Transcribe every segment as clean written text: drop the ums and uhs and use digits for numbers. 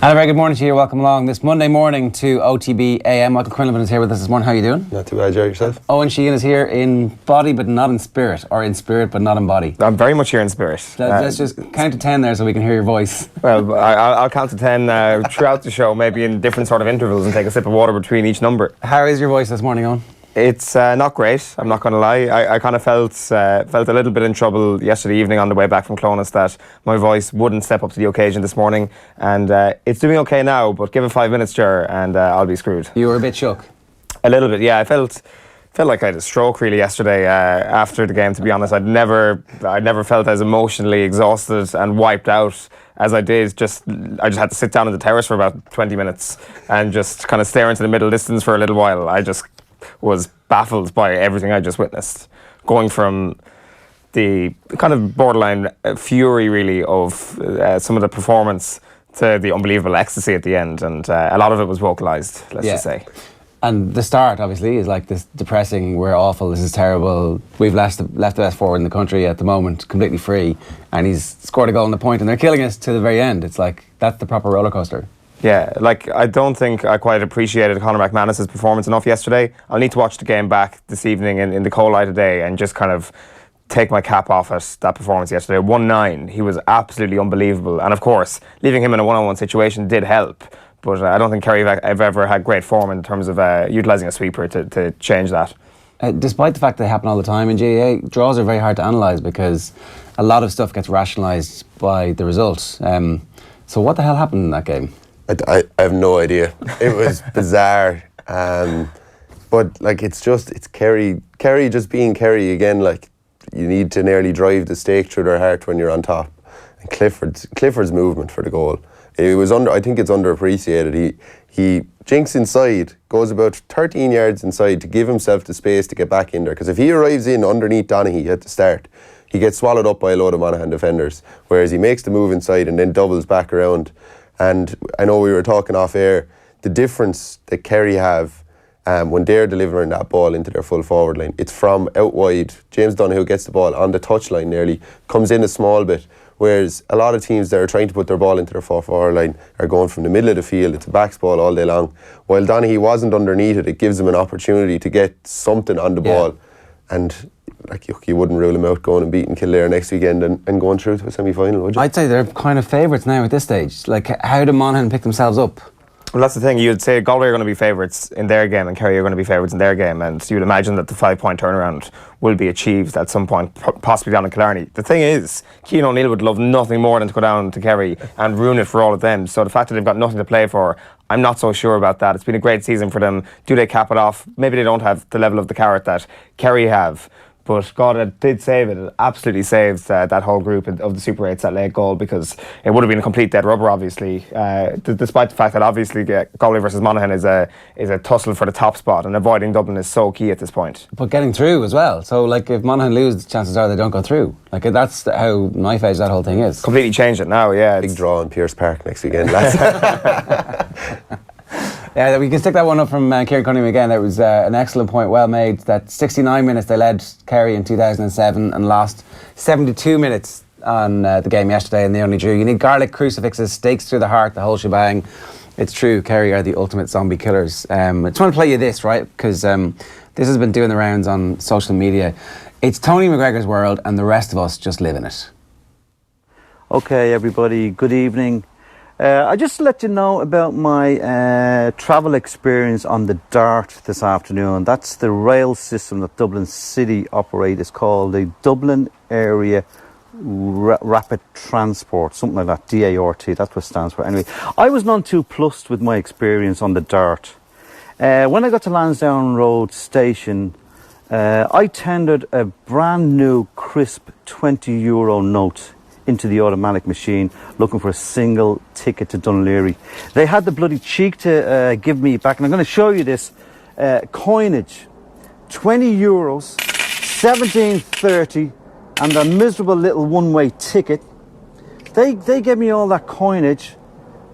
And a very good morning to you. Welcome along this Monday morning to OTB AM. Michael Quinlivan is here with us this morning. How are you doing? Not too bad, Joe. Yourself? Owen Sheehan is here in body but not in spirit, or in spirit but not in body. I'm very much here in spirit. Let's just count to 10 there so we can hear your voice. Well, I'll count to 10 throughout the show, maybe in different sort of intervals, and take a sip of water between each number. How is your voice this morning, Owen? It's not great, I'm not going to lie. I kind of felt a little bit in trouble yesterday evening on the way back from Clonus that my voice wouldn't step up to the occasion this morning, and it's doing okay now, but give it 5 minutes, Ger, and I'll be screwed. You were a bit shook? A little bit, yeah. I felt like I had a stroke really yesterday after the game, to be honest. I'd never felt as emotionally exhausted and wiped out as I did. I just had to sit down on the terrace for about 20 minutes and just kind of stare into the middle distance for a little while. I just was baffled by everything I just witnessed, going from the kind of borderline fury really of some of the performance to the unbelievable ecstasy at the end, and a lot of it was vocalised, let's just say. And the start obviously is like this depressing, we're awful, this is terrible, we've left the best forward in the country at the moment completely free, and he's scored a goal on the point and they're killing us to the very end. It's like, that's the proper roller coaster. Yeah, like I don't think I quite appreciated Conor McManus's performance enough yesterday. I'll need to watch the game back this evening in the cold light today and just kind of take my cap off at that performance yesterday. 1-9, he was absolutely unbelievable. And of course, leaving him in a one-on-one situation did help. But I don't think Kerry have ever had great form in terms of utilising a sweeper to change that. Despite the fact they happen all the time in GAA, draws are very hard to analyse because a lot of stuff gets rationalised by the results. So what the hell happened in that game? I have no idea. It was bizarre. But like it's Kerry just being Kerry again. Like you need to nearly drive the stake through their heart when you're on top. And Clifford's movement for the goal. I think it's underappreciated. He jinks inside, goes about 13 yards inside to give himself the space to get back in there. Because if he arrives in underneath Donaghy at the start, he gets swallowed up by a load of Monaghan defenders. Whereas he makes the move inside and then doubles back around. And I know we were talking off air, the difference that Kerry have when they're delivering that ball into their full forward line, it's from out wide. James Donaghy gets the ball on the touchline nearly, comes in a small bit, whereas a lot of teams that are trying to put their ball into their full forward line are going from the middle of the field. It's a backs ball all day long. While Donaghy wasn't underneath it, it gives him an opportunity to get something on the ball. And like you wouldn't rule him out going and beating Kildare next weekend and going through to a semi-final, would you? I'd say they're kind of favourites now at this stage. Like, how do Monaghan pick themselves up? Well, that's the thing. You'd say Galway are going to be favourites in their game and Kerry are going to be favourites in their game, and you'd imagine that the 5-point turnaround will be achieved at some point, possibly down in Killarney. The thing is, Cian O'Neill would love nothing more than to go down to Kerry and ruin it for all of them. So the fact that they've got nothing to play for, I'm not so sure about that. It's been a great season for them. Do they cap it off? Maybe they don't have the level of the carrot that Kerry have. But God, it did save it. It absolutely saved that whole group of the Super 8s that late goal, because it would have been a complete dead rubber, obviously. Despite the fact that obviously Galway versus Monaghan is a tussle for the top spot, and avoiding Dublin is so key at this point. But getting through as well. So, like, if Monaghan lose, chances are they don't go through. Like, that's how knife edge that whole thing is. Completely changed it now, yeah. Big draw in Pearse Park next weekend, lads. Yeah, we can stick that one up from Kieran Cunningham again. That was an excellent point, well made. That 69 minutes they led Kerry in 2007 and lost 72 minutes on the game yesterday, and they only drew. You need garlic crucifixes, stakes through the heart, the whole shebang. It's true, Kerry are the ultimate zombie killers. I just want to play you this, right? Because this has been doing the rounds on social media. It's Tony McGregor's world and the rest of us just live in it. Okay, everybody, good evening. I just let you know about my travel experience on the Dart this afternoon. That's the rail system that Dublin City operate. It's called the Dublin Area Rapid Transport, something like that, DART, that's what it stands for. Anyway, I was none too plussed with my experience on the Dart. When I got to Lansdowne Road Station, I tendered a brand new crisp €20 note into the automatic machine, looking for a single ticket to Dunleary. They had the bloody cheek to give me back, and I'm going to show you this coinage, €20, 17.30, and a miserable little one-way ticket. They gave me all that coinage.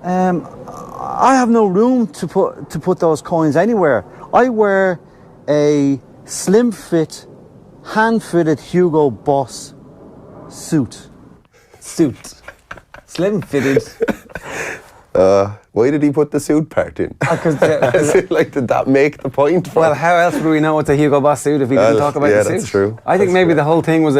I have no room to put those coins anywhere. I wear a slim fit, hand-fitted Hugo Boss suit. Slim fitted. Why did he put the suit part in? Because did that make the point? well, how else would we know it's a Hugo Boss suit if he didn't talk about the suit? Yeah, that's true. I think maybe the whole thing was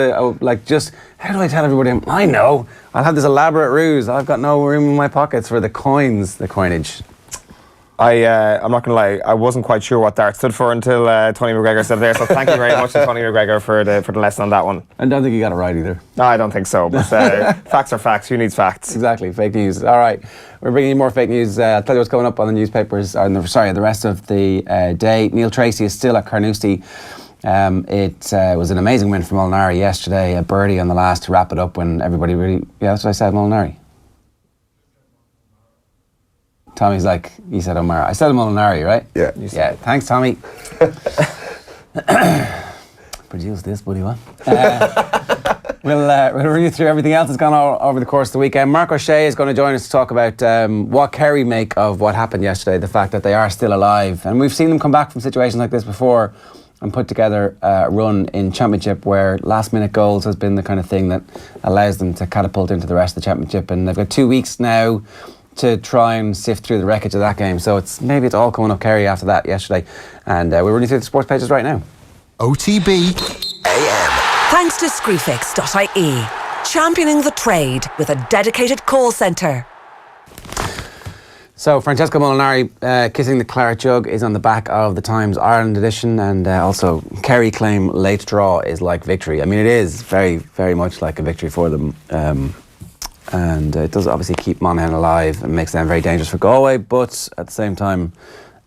just how do I tell everybody? I know I'll have this elaborate ruse. I've got no room in my pockets for the coinage. I'm not going to lie, I wasn't quite sure what Dart stood for until Tony McGregor said there, so thank you very much to Tony McGregor for the lesson on that one. I don't think he got it right either. No, I don't think so, but facts are facts. Who needs facts? Exactly, fake news. All right, we're bringing you more fake news. I'll tell you what's coming up on the newspapers, the rest of the day. Neil Treacy is still at Carnoustie. It was an amazing win for Molinari yesterday, a birdie on the last to wrap it up when everybody really, yeah, that's what I said, Molinari. Tommy's like, you said O'Mara. I said Molinari, right? Yeah. Yeah, thanks, Tommy. Produce this, buddy, what? We'll run you through everything else that's gone over the course of the weekend. Mark O'Shea is going to join us to talk about what Kerry make of what happened yesterday, the fact that they are still alive. And we've seen them come back from situations like this before and put together a run in Championship where last-minute goals has been the kind of thing that allows them to catapult into the rest of the Championship. And they've got 2 weeks now to try and sift through the wreckage of that game. So maybe it's all coming up Kerry after that yesterday. And we're running through the sports pages right now. OTB AM. Thanks to Screwfix.ie. Championing the trade with a dedicated call centre. So Francesco Molinari kissing the claret jug is on the back of the Times Ireland edition, and also Kerry claim late draw is like victory. I mean, it is very, very much like a victory for them. And it does obviously keep Monaghan alive and makes them very dangerous for Galway, but at the same time,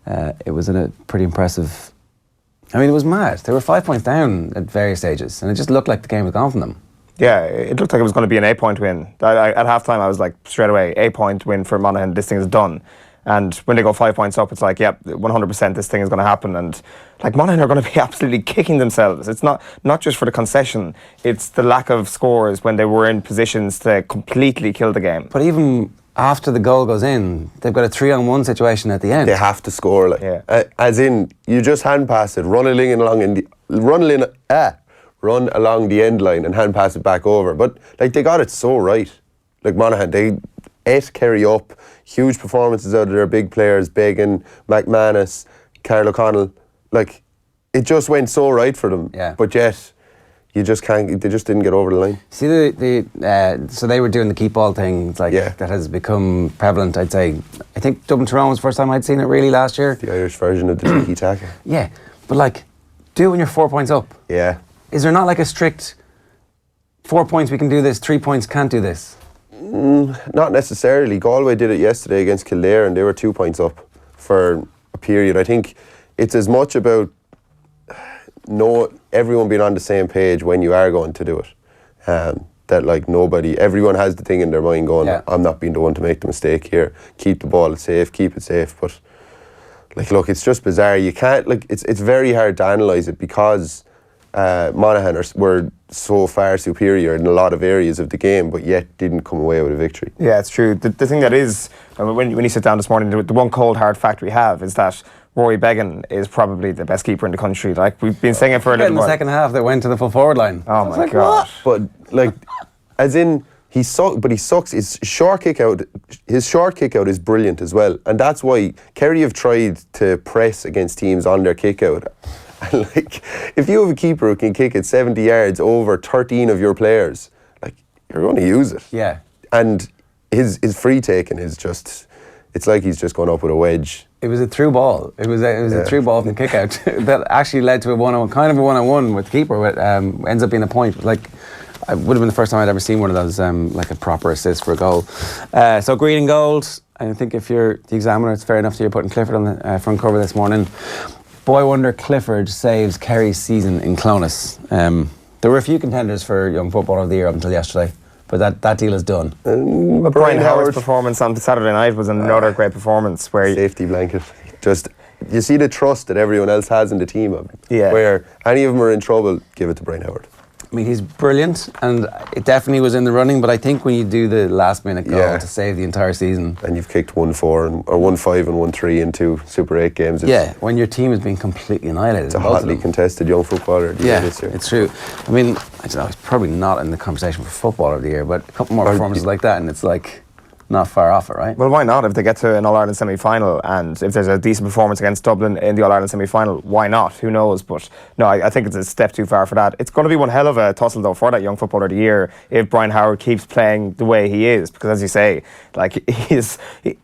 it was in a pretty impressive... I mean, it was mad. They were 5 points down at various stages, and it just looked like the game was gone from them. Yeah, it looked like it was going to be an 8-point win. At half-time, I was like, straight away, 8-point win for Monaghan, this thing is done. And when they go 5 points up, it's like, yep, 100% this thing is going to happen. And like Monaghan are going to be absolutely kicking themselves. It's not just for the concession, it's the lack of scores when they were in positions to completely kill the game. But even after the goal goes in, they've got a 3-on-1 situation at the end. They have to score, like, as in, you just hand pass it, run along the end line and hand pass it back over. But like they got it so right. Like Monaghan, they ate Kerry up. Huge performances out of their big players, Began, McManus, Carl O'Connell. Like, it just went so right for them. Yeah. But yet, you just can't. They just didn't get over the line. See, so they were doing the keep ball thing. It's like that has become prevalent. I'd say. I think Dublin Tyrone was the first time I'd seen it really last year. The Irish version of the tiki taka. Yeah, but like, do it when you're 4 points up. Yeah. Is there not like a strict 4 points we can do this, 3 points can't do this? Not necessarily. Galway did it yesterday against Kildare and they were 2 points up for a period. I think it's as much about everyone being on the same page when you are going to do it. That like everyone has the thing in their mind going, I'm not being the one to make the mistake here. Keep the ball safe, keep it safe. But like, look, it's just bizarre. You can't, like, it's very hard to analyse it because Monaghan were so far superior in a lot of areas of the game, but yet didn't come away with a victory. Yeah, it's true. The thing that is, when you sit down this morning, the one cold hard fact we have is that Rory Began is probably the best keeper in the country. Like, we've been saying it for a little while. In the second half, they went to the full forward line. Oh my God! But like, as in, he sucks. His short kick out is brilliant as well, and that's why Kerry have tried to press against teams on their kick out. And like, if you have a keeper who can kick it 70 yards over 13 of your players, like, you're going to use it. Yeah. And his free taking is just, it's like he's just gone up with a wedge. It was a through ball. It was a through ball from the kick out that actually led to a one-on-one with the keeper, but ends up being a point. Like, it would have been the first time I'd ever seen one of those, like a proper assist for a goal. So green and gold. I think if you're the Examiner, it's fair enough that you're putting Clifford on the front cover this morning. Boy wonder Clifford saves Kerry's season in Clonus. There were a few contenders for Young Footballer of the Year up until yesterday, but that deal is done. Brian Howard's performance on Saturday night was another great performance. Where safety blanket. Just, you see the trust that everyone else has in the team. Where any of them are in trouble, give it to Brian Howard. I mean, he's brilliant, and it definitely was in the running, but I think when you do the last-minute goal to save the entire season... And you've kicked 1-4, or 1-5 and 1-3 in 2 Super 8 games. When your team has been completely annihilated. It's a hotly contested Young Footballer of the Year this year. It's true. I mean, I don't know, it's probably not in the conversation for Footballer of the Year, but a couple more performances like that, and it's like... not far off it, right? Well, why not? If they get to an All-Ireland semi-final and if there's a decent performance against Dublin in the All-Ireland semi-final, why not? Who knows? But no, I think it's a step too far for that. It's going to be one hell of a tussle, though, for that Young Footballer of the Year if Brian Howard keeps playing the way he is. Because, as you say, like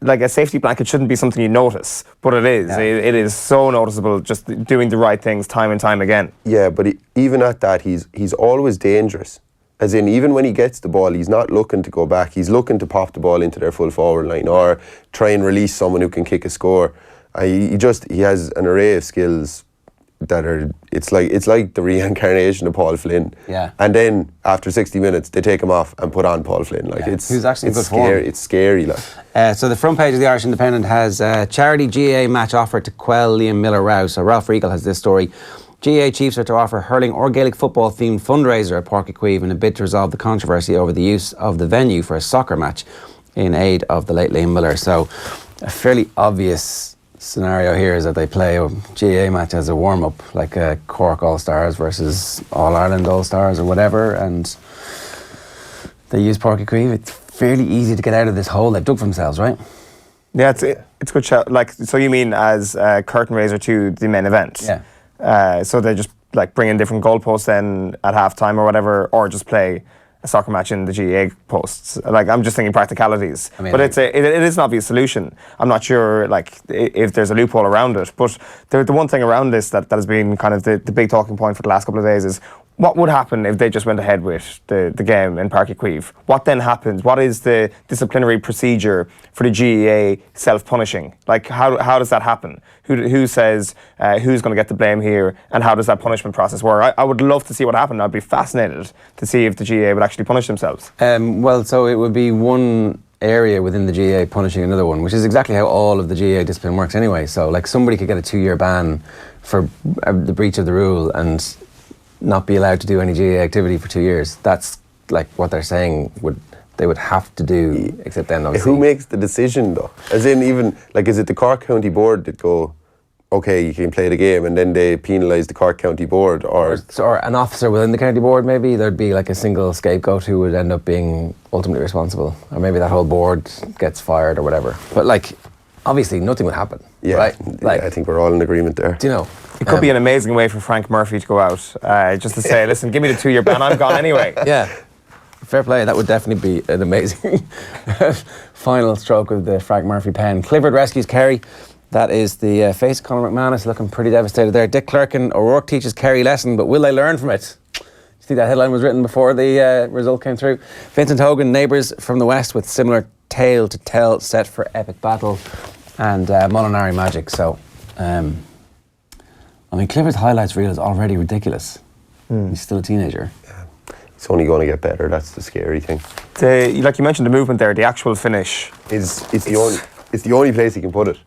like a safety blanket shouldn't be something you notice, but it is. Yeah. It is so noticeable, just doing the right things time and time again. Yeah, but even at that, he's always dangerous. As in, even when he gets the ball, he's not looking to go back. He's looking to pop the ball into their full forward line or try and release someone who can kick a score. He has an array of skills that are. It's like the reincarnation of Paul Flynn. Yeah. And then after 60 minutes, they take him off and put on Paul Flynn. Like who's actually in good scary. form. It's scary. Like. So the front page of the Irish Independent has charity GAA match offer to quell Liam Miller row. So Ralph Regal has this story. GAA Chiefs are to offer hurling or Gaelic football themed fundraiser at Páirc Uí Chaoimh in a bid to resolve the controversy over the use of the venue for a soccer match in aid of the late Liam Miller. So a fairly obvious scenario here is that they play a GAA match as a warm-up, like a Cork All-Stars versus All-Ireland All-Stars or whatever, and they use Páirc Uí Chaoimh. It's fairly easy to get out of this hole they've dug for themselves, right? Yeah, it's a good shout. Like, so you mean as a curtain raiser to the main event? Yeah. So they just like bring in different goalposts then at half time or whatever, or just play a soccer match in the GAA posts. Like, I'm just thinking practicalities. I mean, but it is an obvious solution. I'm not sure like if there's a loophole around it. But the one thing around this that has been kind of the big talking point for the last couple of days is what would happen if they just went ahead with the game in Páirc Uí Chaoimh? What then happens? What is the disciplinary procedure for the GAA self-punishing? Like, how does that happen? Who says who's going to get the blame here, and how does that punishment process work? I would love to see what happened. I'd be fascinated to see if the GAA would actually punish themselves. Well, so it would be one area within the GAA punishing another one, which is exactly how all of the GAA discipline works anyway. So, like, somebody could get a 2-year ban for the breach of the rule and not be allowed to do any GAA activity for 2 years. That's like what they're saying they would have to do, except then obviously. Who makes the decision though? As in, even like, is it the Cork County Board that go, okay, you can play the game, and then they penalise the Cork County Board, or an officer within the county board? Maybe there'd be like a single scapegoat who would end up being ultimately responsible, or maybe that whole board gets fired or whatever. But like, obviously, nothing would happen. Yeah, right? Like, I think we're all in agreement there. Do you know? It could be an amazing way for Frank Murphy to go out, just to say, listen, give me the 2-year ban, I'm gone anyway. Yeah, fair play. That would definitely be an amazing final stroke of the Frank Murphy pen. Clifford rescues Kerry. That is the face of Conor McManus, looking pretty devastated there. Dick Clerkin, O'Rourke teaches Kerry lesson, but will they learn from it? You think that headline was written before the result came through? Vincent Hogan, neighbours from the west with similar tale to tell, set for epic battle, and Molinari magic. So, I mean, Clifford's highlights reel is already ridiculous. He's still a teenager. Yeah. It's only going to get better. That's the scary thing. Like you mentioned, the movement there, the actual finish. It's the only place he can put it.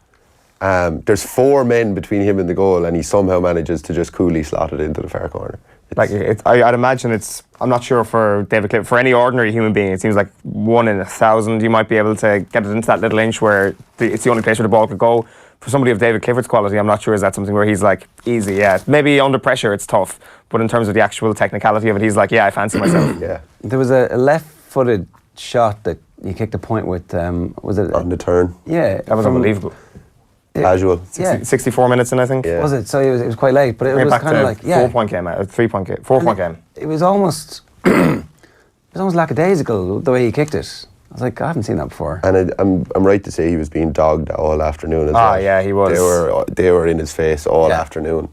There's 4 men between him and the goal, and he somehow manages to just coolly slot it into the far corner. I'd imagine I'm not sure for David Clifford, for any ordinary human being, it seems like 1 in 1,000 you might be able to get it into that little inch where it's the only place where the ball could go. For somebody of David Clifford's quality, I'm not sure is that something where he's like, easy, yeah. Maybe under pressure it's tough, but in terms of the actual technicality of it, he's like, yeah, I fancy myself. Yeah. There was a left-footed shot that he kicked a point with, was it? On the turn. Yeah. That was unbelievable. Casual. 64 minutes in, I think. Yeah. Was it? So it was quite late, but it was kind of like, 4-point game, 3-point game, 4-point game. It was almost, lackadaisical the way he kicked it. I was like, I haven't seen that before. And I'm right to say he was being dogged all afternoon as well. Yeah, he was. They were in his face all afternoon.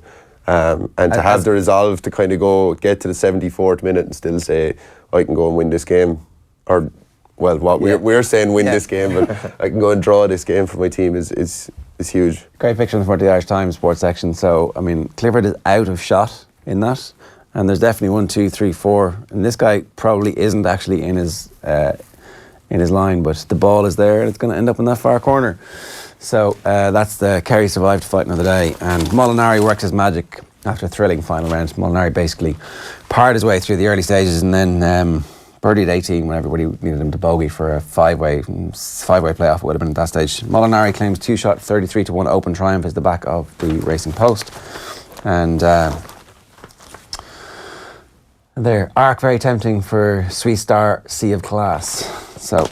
And to have the resolve to kind of get to the 74th minute and still say, I can go and win this game, or, well, we're saying win this game, but I can go and draw this game for my team is huge. Great picture in the front of the Irish Times sports section. So, I mean, Clifford is out of shot in that, and there's definitely 1, 2, 3, 4, and this guy probably isn't actually in his line, but the ball is there and it's going to end up in that far corner. So that's the Kerry survived to fight another day, and Molinari works his magic after a thrilling final round. Molinari basically parred his way through the early stages and then birdied 18 when everybody needed him to bogey for a five-way playoff. It would have been at that stage. Molinari claims 2-shot 33-1 open triumph is the back of the Racing Post, and there, arc very tempting for Swiss Star Sea of Class. So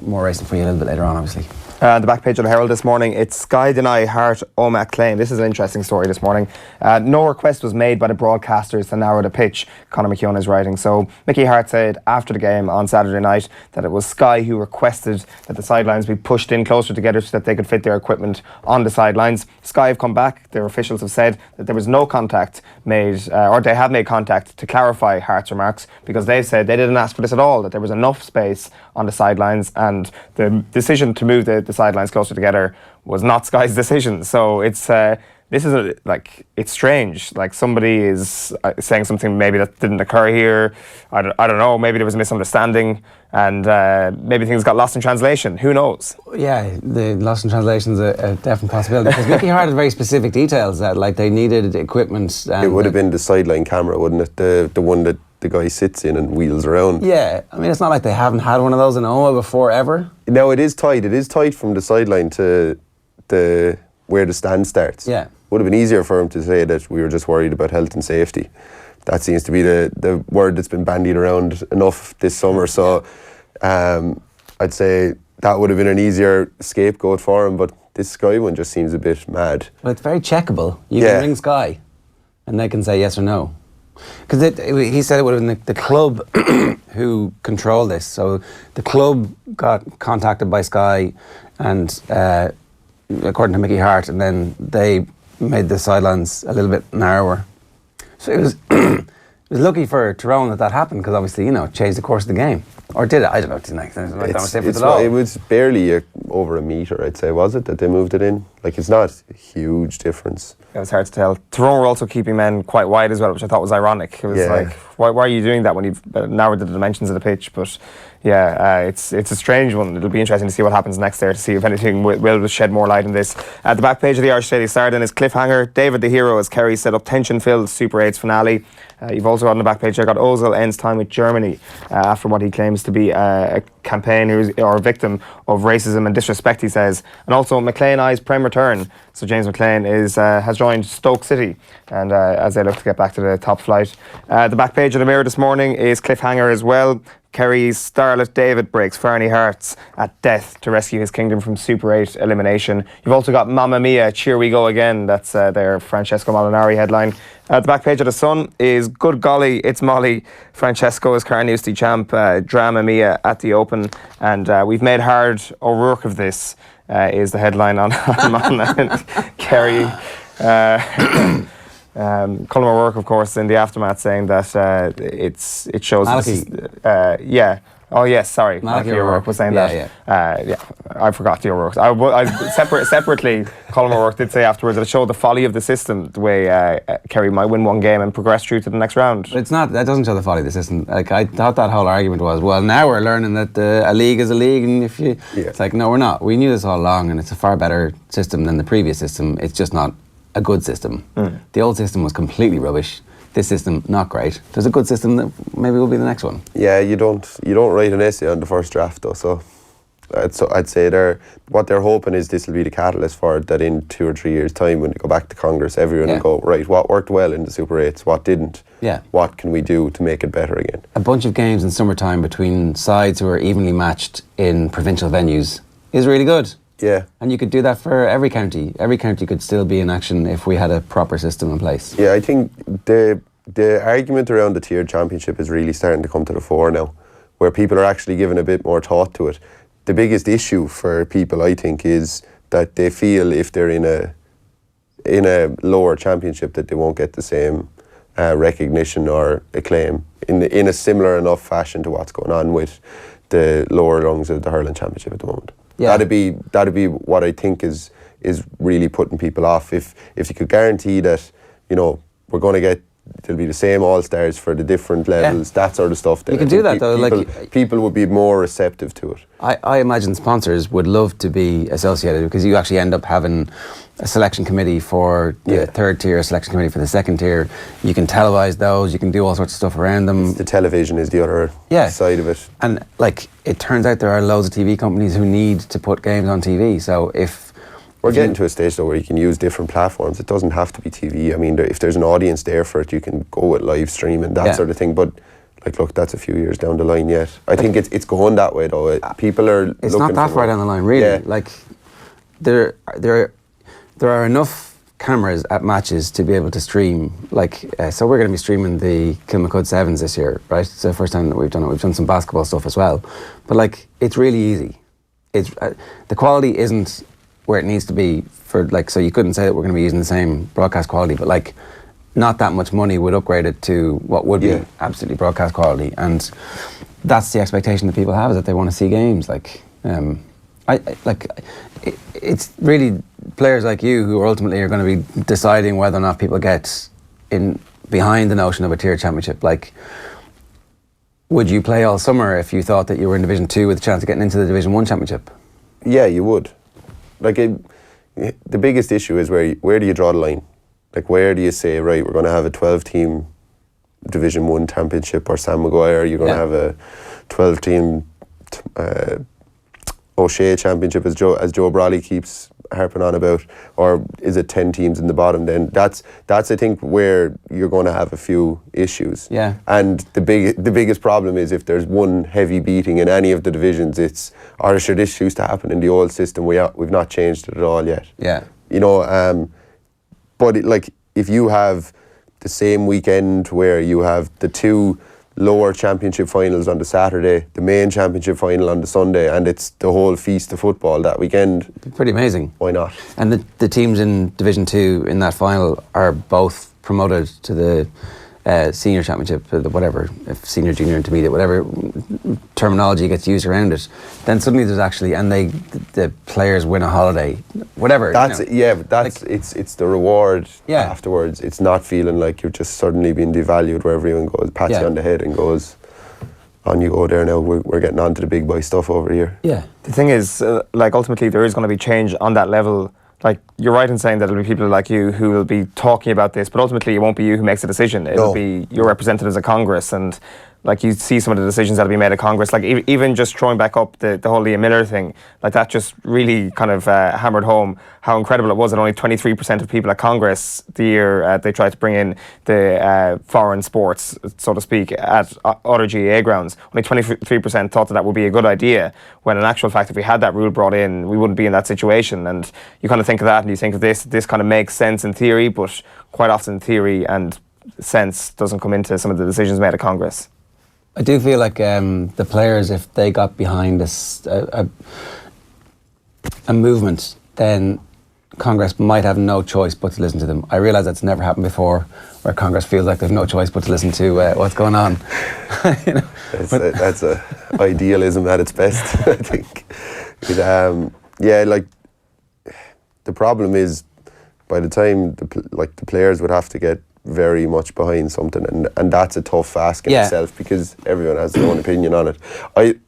more racing for you a little bit later on, obviously. The back page of the Herald this morning, it's Sky deny Hart Omac claim. This is an interesting story this morning. No request was made by the broadcasters to narrow the pitch, Conor McKeown is writing. So Mickey Hart said after the game on Saturday night that it was Sky who requested that the sidelines be pushed in closer together so that they could fit their equipment on the sidelines. Sky have come back. Their officials have said that there was no contact made, or they have made contact to clarify Hart's remarks, because they've said they didn't ask for this at all, that there was enough space on the sidelines, and the decision to move the sidelines closer together was not Sky's decision. So it's it's strange. Like, somebody is saying something maybe that didn't occur here. I don't know. Maybe there was a misunderstanding, and maybe things got lost in translation. Who knows? Yeah, the lost in translation is a definite possibility, because Mickey Hart had very specific details that, like, they needed equipment. And it would have been the sideline camera, wouldn't it? The one that the guy sits in and wheels around. Yeah, I mean, it's not like they haven't had one of those in Oma before, ever. No, it is tight. It is tight from the sideline to where the stand starts. Yeah. Would have been easier for him to say that we were just worried about health and safety. That seems to be the word that's been bandied around enough this summer. So I'd say that would have been an easier scapegoat for him. But this Sky one just seems a bit mad. Well, it's very checkable. You can ring Sky and they can say yes or no. Because he said it would have been the club who controlled this. So the club got contacted by Sky, and according to Mickey Hart, and then they made the sidelines a little bit narrower. So it was it was lucky for Tyrone that happened, because obviously, you know, it changed the course of the game. Or did it? I don't know. It didn't make difference at all. It was barely over a metre, I'd say, was it, that they moved it in? Like, it's not a huge difference. It was hard to tell. Tyrone were also keeping men quite wide as well, which I thought was ironic. It was like, why are you doing that when you've narrowed the dimensions of the pitch? But yeah, it's a strange one. It'll be interesting to see what happens next there, to see if anything will shed more light on this. At the back page of the Irish Daily Star then is cliffhanger. David the hero, as Kerry set up tension-filled Super 8's finale. You've also got on the back page there, got Ozil ends time with Germany after what he claims to be a campaign or a victim of racism and disrespect, he says. And also McLean Eye's prem return. So James McLean has joined Stoke City, and as they look to get back to the top flight. The back page of the Mirror this morning is cliffhanger as well. Kerry's starlet David breaks Farney hearts at death to rescue his kingdom from Super 8 elimination. You've also got Mamma Mia, Cheer We Go Again. That's their Francesco Molinari headline. At the back page of the Sun is Good Golly, It's Molly. Francesco is Carnoustie champ, Drama Mia at the Open. And we've made hard O'Rourke of this, is the headline on Kerry. Colm O'Rourke, of course, in the aftermath, saying that it shows. Oh yes, sorry. Malachy O'Rourke was saying that. I forgot the O'Rourke. Separately, Colm O'Rourke did say afterwards that it showed the folly of the system, the way Kerry might win one game and progress through to the next round. But it's not. That doesn't show the folly of the system. Like, I thought that whole argument was, well, now we're learning that a league is a league, and if you, it's like, no, we're not. We knew this all along, and it's a far better system than the previous system. It's just not a good system. The old system was completely rubbish. This system, not great. There's a good system that maybe will be the next one. Yeah, you don't write an essay on the first draft though, so I'd say what they're hoping is this will be the catalyst for it, that in 2 or 3 years' time, when they go back to Congress, everyone will go, right, what worked well in the Super 8s, what didn't? Yeah. What can we do to make it better again? A bunch of games in summertime between sides who are evenly matched in provincial venues is really good. Yeah. And you could do that for every county. Every county could still be in action if we had a proper system in place. Yeah, I think the argument around the tiered championship is really starting to come to the fore now, where people are actually giving a bit more thought to it. The biggest issue for people, I think, is that they feel if they're in a lower championship that they won't get the same recognition or acclaim in a similar enough fashion to what's going on with the lower rungs of the hurling championship at the moment. Yeah. That'd be what I think is really putting people off. If you could guarantee that, you know, we're going to get, there'll be the same all-stars for the different levels, that sort of stuff. You can do that though. People would be more receptive to it. I imagine sponsors would love to be associated, because you actually end up having a selection committee for the third tier, a selection committee for the second tier. You can televise those, you can do all sorts of stuff around them. The television is the other side of it. And like, it turns out there are loads of TV companies who need to put games on TV. So we're getting to a stage though where you can use different platforms. It doesn't have to be TV. I mean, if there's an audience there for it, you can go with live streaming, that sort of thing. But like, look, that's a few years down the line yet. I think it's going that way though. People are. It's looking not that for far more. down the line, really. Yeah. Like there are enough cameras at matches to be able to stream. Like so, we're going to be streaming the Kilmacud Sevens this year, right? It's the first time that we've done it. We've done some basketball stuff as well, but like it's really easy. It's the quality isn't where it needs to be for like. So you couldn't say that we're going to be using the same broadcast quality, but like. Not that much money would upgrade it to what would be absolutely broadcast quality, and that's the expectation that people have, is that they want to see games. Like, it's really players like you who ultimately are going to be deciding whether or not people get in behind the notion of a tier championship. Like, would you play all summer if you thought that you were in Division 2 with a chance of getting into the Division 1 championship? Yeah, you would. Like, the biggest issue is where do you draw the line? Like, where do you say, right, we're going to have a 12-team Division 1 championship, or Sam Maguire, you're going to have a 12-team O'Shea championship, as Joe Brawley keeps harping on about, or is it 10 teams in the bottom? Then that's I think where you're going to have a few issues. Yeah. And the biggest problem is if there's one heavy beating in any of the divisions, it's, sure, this used to happen in the old system. We've not changed it at all yet. Yeah. You know. But if you have the same weekend where you have the two lower championship finals on the Saturday, the main championship final on the Sunday, and it's the whole feast of football that weekend. Pretty amazing. Why not? And the teams in Division 2 in that final are both promoted to the senior championship, whatever, if senior, junior, intermediate, whatever terminology gets used around it, then suddenly there's actually, and the players win a holiday, whatever. That's like, it's the reward afterwards. It's not feeling like you're just suddenly being devalued where everyone goes, pats you on the head and goes, on you go there now, we're getting on to the big boy stuff over here. Yeah. The thing is, like, ultimately there is going to be change on that level. Like, you're right in saying that it'll be people like you who will be talking about this, but ultimately it won't be you who makes the decision. It'll be your representatives at Congress, and like, you see some of the decisions that'll be made at Congress. Like, even just throwing back up the whole Liam Miller thing, like, that just really kind of hammered home how incredible it was that only 23% of people at Congress the year they tried to bring in the foreign sports, so to speak, at other GAA grounds, only 23% thought that would be a good idea, when in actual fact, if we had that rule brought in, we wouldn't be in that situation. And you kind of think of that and you think of this kind of makes sense in theory, but quite often theory and sense doesn't come into some of the decisions made at Congress. I do feel like the players, if they got behind a movement, then Congress might have no choice but to listen to them. I realise that's never happened before, where Congress feels like they've no choice but to listen to what's going on. You know? That's idealism at its best, I think. Like, the problem is, by the time the players would have to get very much behind something, and that's a tough ask in itself, because everyone has their own opinion on it.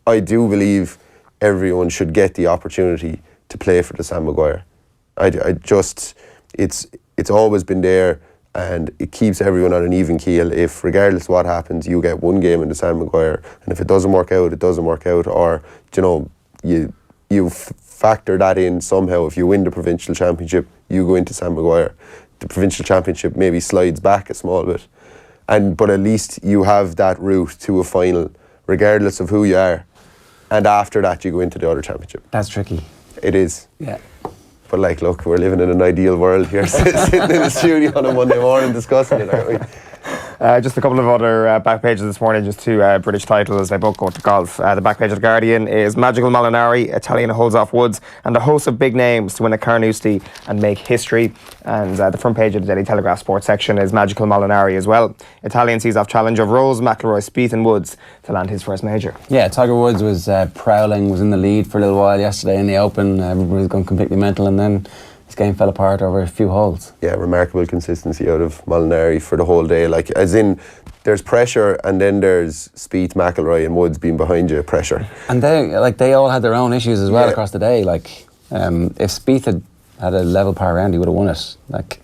I do believe everyone should get the opportunity to play for the Sam Maguire. It's always been there, and it keeps everyone on an even keel. If, regardless of what happens, you get one game in the Sam Maguire, and if it doesn't work out, it doesn't work out, or you factor that in somehow. If you win the provincial championship, you go into Sam Maguire. The provincial championship maybe slides back a small bit, but at least you have that route to a final, regardless of who you are, and after that you go into the other championship. That's tricky. It is. Yeah. But like, look, we're living in an ideal world here, sitting in the studio on a Monday morning discussing it, aren't we? Just a couple of other back pages this morning, just two British titles. They both go to golf. The back page of The Guardian is Magical Molinari, Italian holds off Woods, and a host of big names to win a Carnoustie and make history. And the front page of the Daily Telegraph sports section is Magical Molinari as well. Italian sees off challenge of Rose, McIlroy, Spieth and Woods to land his first major. Yeah, Tiger Woods was prowling, was in the lead for a little while yesterday in the Open. Everybody was going completely mental, and then his game fell apart over a few holes. Yeah, remarkable consistency out of Molinari for the whole day. Like, as in, there's pressure, and then there's Spieth, McIlroy and Woods being behind you, pressure. And they all had their own issues as well across the day. Like, if Spieth had a level par round, he would have won it. Like,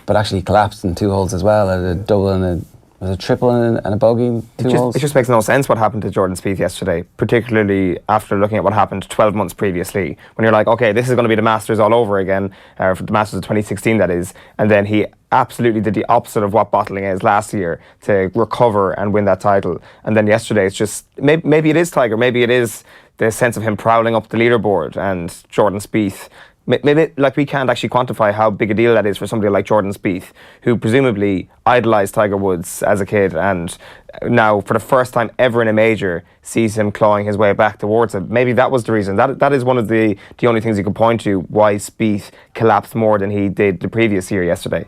but actually he collapsed in two holes as well. Had a double and a triple and a bogey in two holes. It just makes no sense what happened to Jordan Spieth yesterday, particularly after looking at what happened 12 months previously, when you're like, okay, this is going to be the Masters all over again, for the Masters of 2016 that is, and then he absolutely did the opposite of what bottling is last year to recover and win that title. And then yesterday, it's just maybe it is Tiger, maybe it is the sense of him prowling up the leaderboard and Jordan Spieth. Maybe like we can't actually quantify how big a deal that is for somebody like Jordan Spieth, who presumably idolised Tiger Woods as a kid, and now for the first time ever in a major sees him clawing his way back towards him. Maybe that was the reason. That is one of the only things you could point to why Spieth collapsed more than he did the previous year yesterday.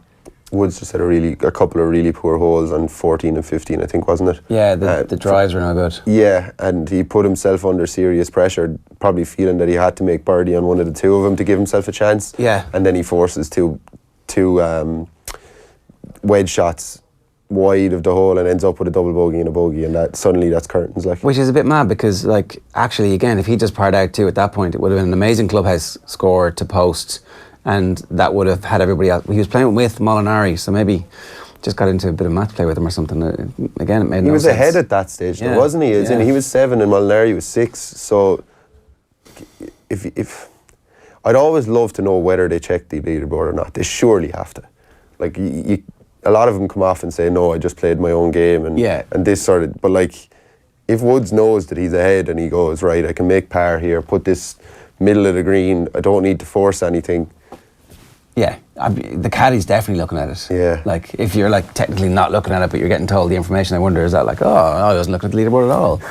Woods just had a couple of really poor holes on 14 and 15, I think, wasn't it? Yeah, the drives were no good. Yeah, and he put himself under serious pressure, probably feeling that he had to make birdie on one of the two of them to give himself a chance. Yeah. And then he forces two wedge shots wide of the hole and ends up with a double bogey and a bogey, and that's curtains. Like, which is a bit mad because, like, actually, again, if he just parred out too at that point, it would have been an amazing clubhouse score to post. And that would have had everybody else. He was playing with Molinari, so maybe just got into a bit of match play with him or something. Again, it made no sense. He was ahead at that stage, though, wasn't he? He was 7 and Molinari was 6. So, if I'd always love to know whether they check the leaderboard or not. They surely have to. Like, a lot of them come off and say, "No, I just played my own game," and this sort of. But like, if Woods knows that he's ahead and he goes, right, I can make par here, put this middle of the green. I don't need to force anything. Yeah, the caddy's definitely looking at it. Yeah. Like, if you're like technically not looking at it, but you're getting told the information, I wonder, is that like, I wasn't looking at the leaderboard at all.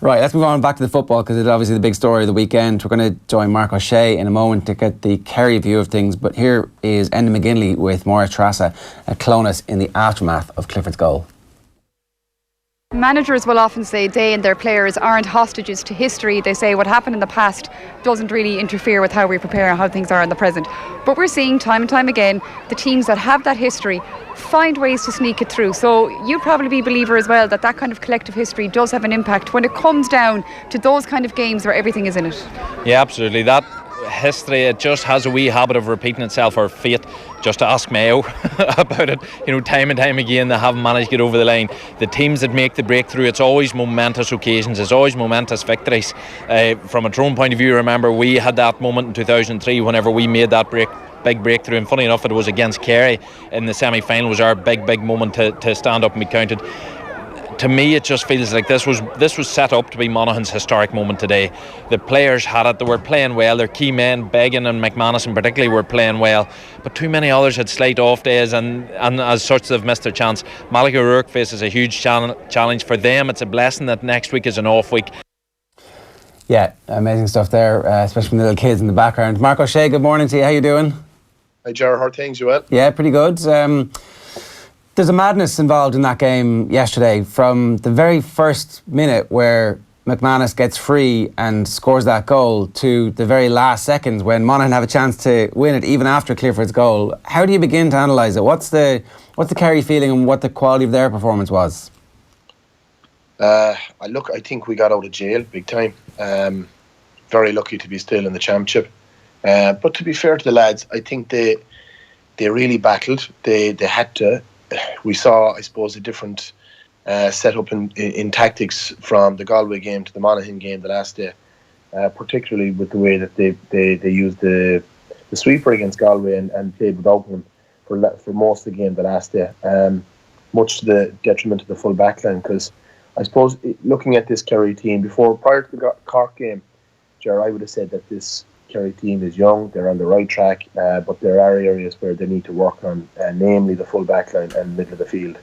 Right, let's move on back to the football, because it's obviously the big story of the weekend. We're going to join Mark O'Shea in a moment to get the Kerry view of things, but here is Enda McGinley with Maura Treacy at Clonus in the aftermath of Clifford's goal. Managers will often say they and their players aren't hostages to history. They say what happened in the past doesn't really interfere with how we prepare and how things are in the present. But we're seeing time and time again the teams that have that history find ways to sneak it through. So you'd probably be a believer as well that that kind of collective history does have an impact when it comes down to those kind of games where everything is in it. Yeah, absolutely. That history, it just has a wee habit of repeating itself, or fate. Just to ask Mayo about it, time and time again, they haven't managed to get over the line. The teams that make the breakthrough, it's always momentous occasions, it's always momentous victories. From a drone point of view, remember we had that moment in 2003 whenever we made that big breakthrough, and funny enough, it was against Kerry in the semi-final. Was our big moment to stand up and be counted. To me, it just feels like this was set up to be Monaghan's historic moment today. The players had it, they were playing well, their key men, Beggan and McManus in particular, were playing well, but too many others had slight off days, and as such they've missed their chance. Malachy O'Rourke faces a huge challenge for them. It's a blessing that next week is an off week. Yeah, amazing stuff there, especially from the little kids in the background. Mark O'Shea, good morning to you, how you doing? Hi Jar, how are things, you well? Yeah, pretty good. There's a madness involved in that game yesterday from the very first minute where McManus gets free and scores that goal to the very last seconds when Monaghan have a chance to win it even after Clifford's goal. How do you begin to analyse it? What's the Kerry feeling and what the quality of their performance was? I think we got out of jail big time. Very lucky to be still in the championship. But to be fair to the lads, I think they really battled. They had to. We saw, I suppose, a different setup in tactics from the Galway game to the Monaghan game the last day, particularly with the way that they used the sweeper against Galway and played without him for most of the game the last day, much to the detriment of the full backline. Because I suppose looking at this Kerry team prior to the Cork game, Ger, I would have said that this Kerry team is young, they're on the right track, but there are areas where they need to work on, namely the full back line and middle of the field.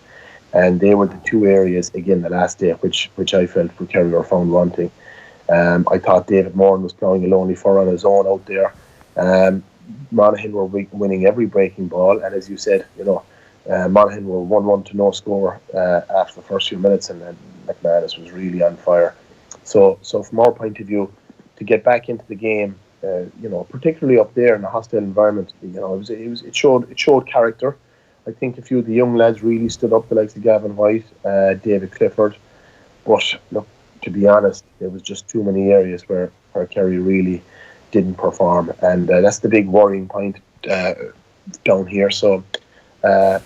And they were the two areas, again, the last day, which I felt for Kerry were found wanting. I thought David Moran was playing a lonely four on his own out there. Monaghan were winning every breaking ball, and as you said, Monaghan were 1-1 to no score after the first few minutes, and then McManus was really on fire. So from our point of view, to get back into the game, particularly up there in a hostile environment, it showed character. I think a few of the young lads really stood up, the likes of Gavin White, David Clifford. But look, to be honest, there was just too many areas where Kerry really didn't perform, and that's the big worrying point down here. So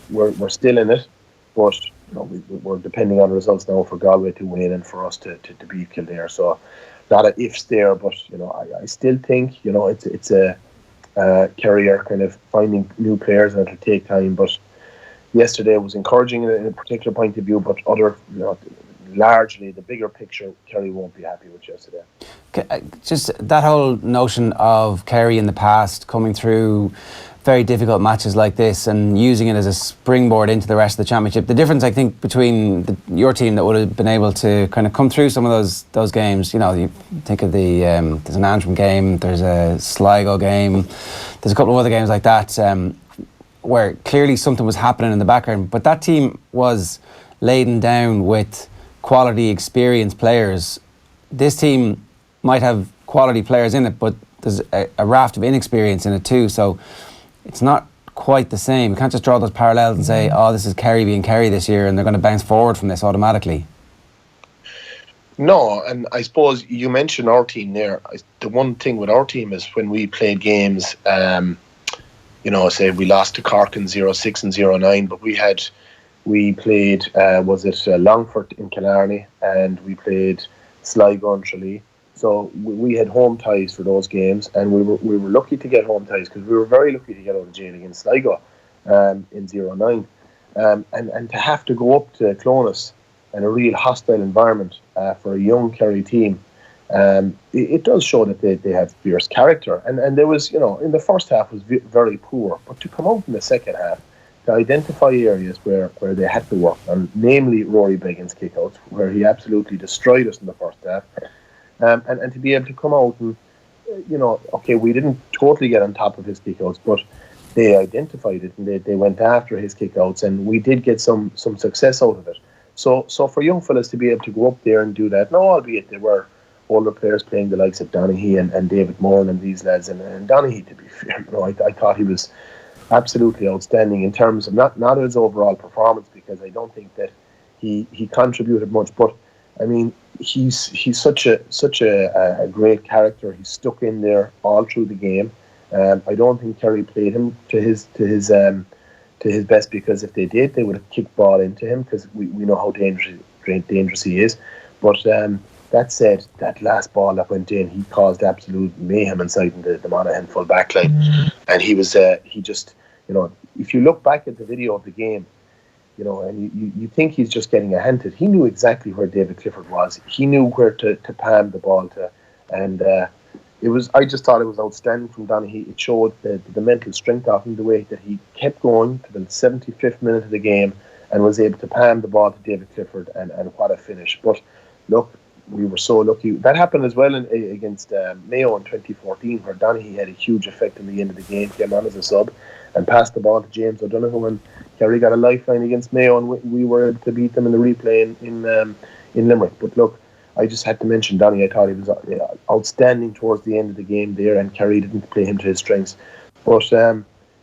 we're still in it, but we're depending on results now for Galway to win and for us to beat Kildare. So. Not an ifs there, but I still think it's a Kerry are kind of finding new players, and it'll take time. But yesterday was encouraging in a particular point of view, but largely the bigger picture, Kerry won't be happy with yesterday. Just that whole notion of Kerry in the past coming through very difficult matches like this and using it as a springboard into the rest of the championship. The difference, I think, between your team that would have been able to kind of come through some of those games, you think of there's an Antrim game, there's a Sligo game, there's a couple of other games like that where clearly something was happening in the background, but that team was laden down with quality, experienced players. This team might have quality players in it, but there's a raft of inexperience in it too, so it's not quite the same. You can't just draw those parallels and say, this is Kerry being Kerry this year and they're going to bounce forward from this automatically. No, and I suppose you mentioned our team there. The one thing with our team is when we played games, say we lost to Cork in 0-6 and 0-9, but we played, Longford in Killarney, and we played Sligo and Tralee. So we had home ties for those games, and we were lucky to get home ties because we were very lucky to get out of jail against Sligo in 0-9. And to have to go up to Clonus in a real hostile environment for a young Kerry team, it does show that they have fierce character. And there was, in the first half was very poor, but to come out in the second half, to identify areas where they had to work, and namely Rory Beggin's kickouts, where he absolutely destroyed us in the first half. And to be able to come out and, we didn't totally get on top of his kickouts, but they identified it and they went after his kickouts, and we did get some success out of it. So for young fellas to be able to go up there and do that, now albeit there were older players playing the likes of Donaghy and David Moore and these lads, and Donaghy, to be fair, I thought he was absolutely outstanding in terms of not his overall performance, because I don't think that he contributed much, but I mean, he's such a great character. He's stuck in there all through the game. I don't think Kerry played him to his best, because if they did, they would have kicked ball into him, because we know how dangerous he is. But that said, that last ball that went in, he caused absolute mayhem inside the Monaghan full back line, and he just if you look back at the video of the game, and you think he's just getting a hand to it. He knew exactly where David Clifford was. He knew where to palm the ball to, and I just thought it was outstanding from Donaghy. It showed the mental strength of him, the way that he kept going to the 75th minute of the game and was able to palm the ball to David Clifford, and what a finish. But look, we were so lucky. That happened as well against Mayo in 2014, where Donaghy had a huge effect in the end of the game, came on as a sub and passed the ball to James O'Donoghue, and Kerry got a lifeline against Mayo, and we were able to beat them in the replay in Limerick. But look, I just had to mention Donaghy. I thought he was outstanding towards the end of the game there, and Kerry didn't play him to his strengths. But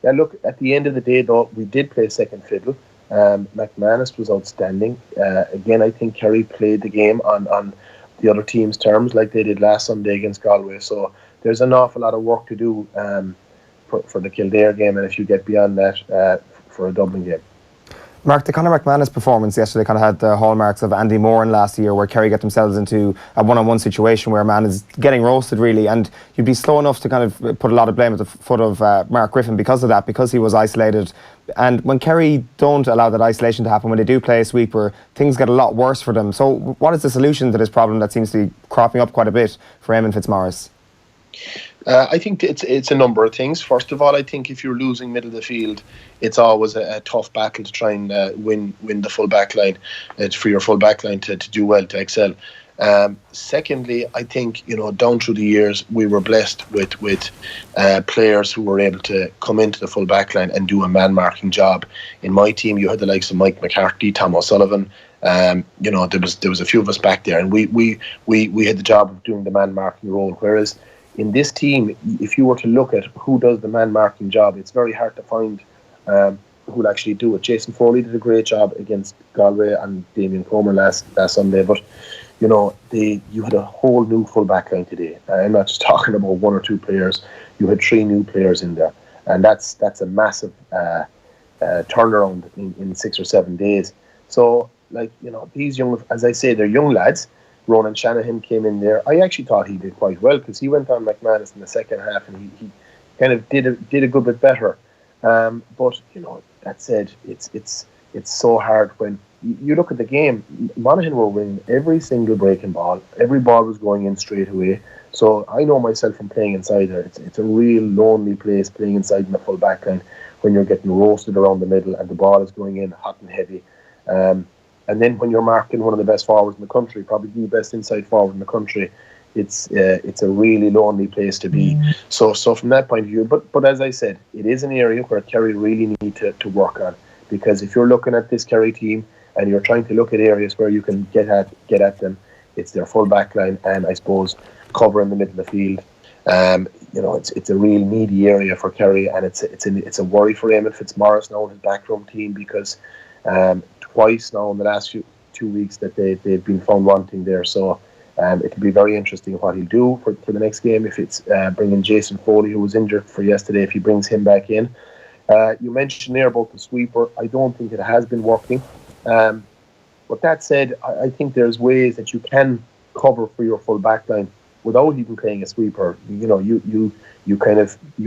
look, at the end of the day, though, we did play second fiddle. McManus was outstanding. Again, I think Kerry played the game on the other team's terms, like they did last Sunday against Galway. So there's an awful lot of work to do for the Kildare game, and if you get beyond that, for a Dublin game. Mark, the Conor McManus performance yesterday kind of had the hallmarks of Andy Moran last year, where Kerry get themselves into a one-on-one situation where a man is getting roasted, really, and you'd be slow enough to kind of put a lot of blame at the foot of Mark Griffin because of that, because he was isolated. And when Kerry don't allow that isolation to happen, when they do play a sweeper, things get a lot worse for them. So what is the solution to this problem that seems to be cropping up quite a bit for Eamon Fitzmaurice? I think it's a number of things. First of all, I think if you're losing middle of the field, it's always a tough battle to try and win the full back line, for your full back line to do well, to excel. Secondly, I think down through the years we were blessed with players who were able to come into the full back line and do a man marking job. In my team, you had the likes of Mike McCarthy, Tom O'Sullivan. There was a few of us back there, and we had the job of doing the man marking role. Whereas in this team, if you were to look at who does the man marking job, it's very hard to find who'll actually do it. Jason Foley did a great job against Galway and Damien Comer last Sunday, but you had a whole new full back line today. I'm not just talking about one or two players. You had 3 new players in there, and that's a massive turnaround in 6 or 7 days. So, these young, as I say, they're young lads. Ronan Shanahan came in there. I actually thought he did quite well, because he went on McManus in the second half, and kind of did a good bit better. But that said, it's so hard when you look at the game. Monaghan were winning every single breaking ball. Every ball was going in straight away. So I know myself from playing inside there. It's a real lonely place playing inside in the full back line when you're getting roasted around the middle and the ball is going in hot and heavy. And then when you're marking one of the best forwards in the country, probably the best inside forward in the country, it's a really lonely place to be. So from that point of view, but as I said, it is an area where Kerry really need to work on, because if you're looking at this Kerry team and you're trying to look at areas where you can get at them, it's their full back line and I suppose cover in the middle of the field. It's a real needy area for Kerry, and it's a worry for Eamon Fitzmaurice now in his backroom team, because twice now in the last 2 weeks that they've been found wanting there. So it'll be very interesting what he'll do for the next game, if it's bringing Jason Foley, who was injured for yesterday, if he brings him back in. You mentioned there about the sweeper. I don't think it has been working. But that said, I think there's ways that you can cover for your full back line without even playing a sweeper. You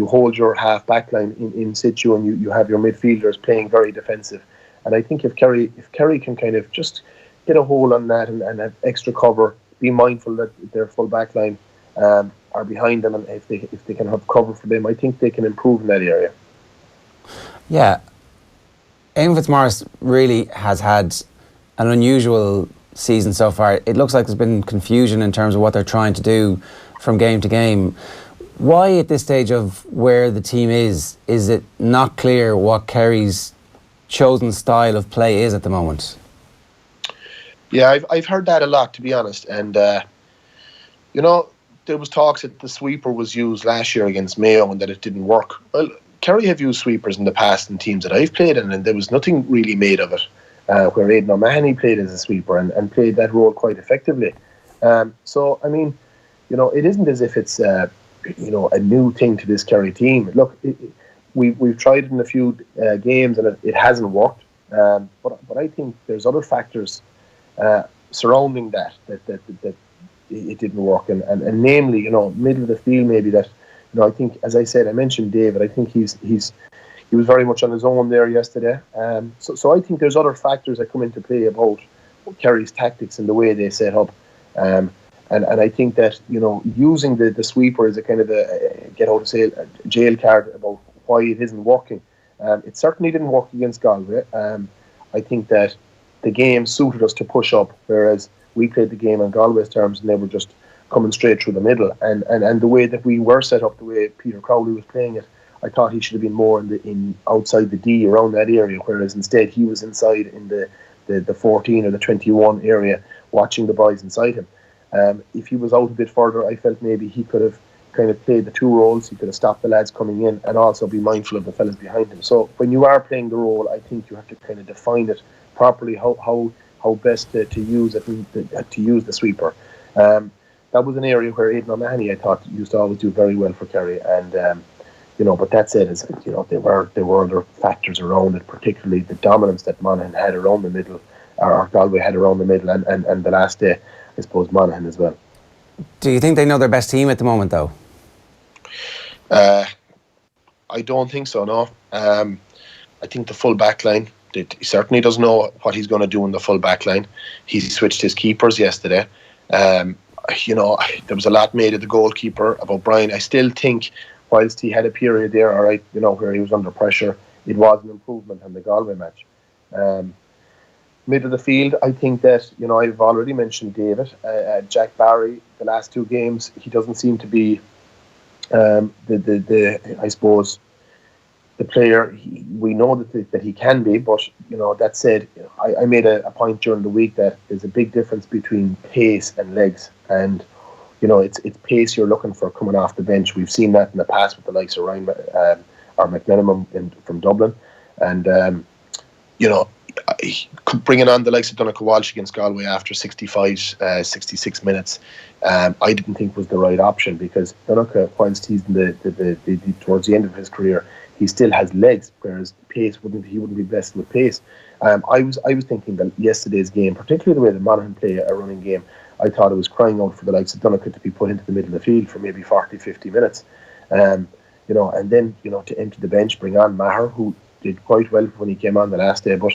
hold your half back line in situ, and you have your midfielders playing very defensive. And I think if Kerry can kind of just get a hold on that and have extra cover, be mindful that their full back line are behind them, and if they can have cover for them, I think they can improve in that area. Yeah, Eamon Fitzmaurice really has had an unusual season so far. It looks like there's been confusion in terms of what they're trying to do from game to game. Why at this stage of where the team is it not clear what Kerry's chosen style of play is at the moment? Yeah, I've heard that a lot, to be honest. And there was talks that the sweeper was used last year against Mayo and that it didn't work. Well, Kerry have used sweepers in the past in teams that I've played in, and there was nothing really made of it. Where Aidan O'Mahony played as a sweeper and played that role quite effectively. So, I mean, it isn't as if it's a new thing to this Kerry team. Look, we've tried it in a few games and it hasn't worked. But I think there's other factors surrounding that it didn't work, and namely, middle of the field maybe that. I think, as I said, I mentioned David. I think he was very much on his own there yesterday. So I think there's other factors that come into play about Kerry's tactics and the way they set up. And I think that, using the sweeper as a kind of a jail card about why it isn't working. It certainly didn't work against Galway. I think that the game suited us to push up, whereas we played the game on Galway's terms and they were just coming straight through the middle. And the way that we were set up, the way Peter Crowley was playing it, I thought he should have been more in outside the D around that area, whereas instead he was inside in the 14 or the 21 area, watching the boys inside him. If he was out a bit further, I felt maybe he could have kind of played the two roles. He could have stopped the lads coming in and also be mindful of the fellas behind him. So when you are playing the role, I think you have to kind of define it properly, how best to use it, to use the sweeper. That was an area where Aidan O'Mahony, I thought, used to always do very well for Kerry, and but that said, there were other factors around it, particularly the dominance that Monaghan had around the middle, or Galway had around the middle, and the last day, I suppose, Monaghan as well. Do you think they know their best team at the moment, though? I don't think so, no. I think the full back line, he certainly doesn't know what he's going to do in the full back line. He switched his keepers yesterday. There was a lot made of the goalkeeper, about Brian. I still think, whilst he had a period there, all right, where he was under pressure, it was an improvement on the Galway match. Mid of the field, I think that, I've already mentioned David. Jack Barry, the last two games, he doesn't seem to be I suppose, the player we know that he can be, but that said, I made a point during the week that there's a big difference between pace and legs, and it's pace you're looking for coming off the bench. We've seen that in the past with the likes of Ryan or McMenamin from Dublin, and bringing on the likes of Donnacha Walsh against Galway after 66 minutes, I didn't think was the right option, because Donnacha, whilst he's in towards the end of his career, he still has legs, whereas pace he wouldn't be blessed with pace. I was thinking that yesterday's game, particularly the way that Monaghan play a running game, I thought it was crying out for the likes of Donnacha to be put into the middle of the field for maybe 40-50 minutes. and then, to empty the bench, bring on Maher, who did quite well when he came on the last day. But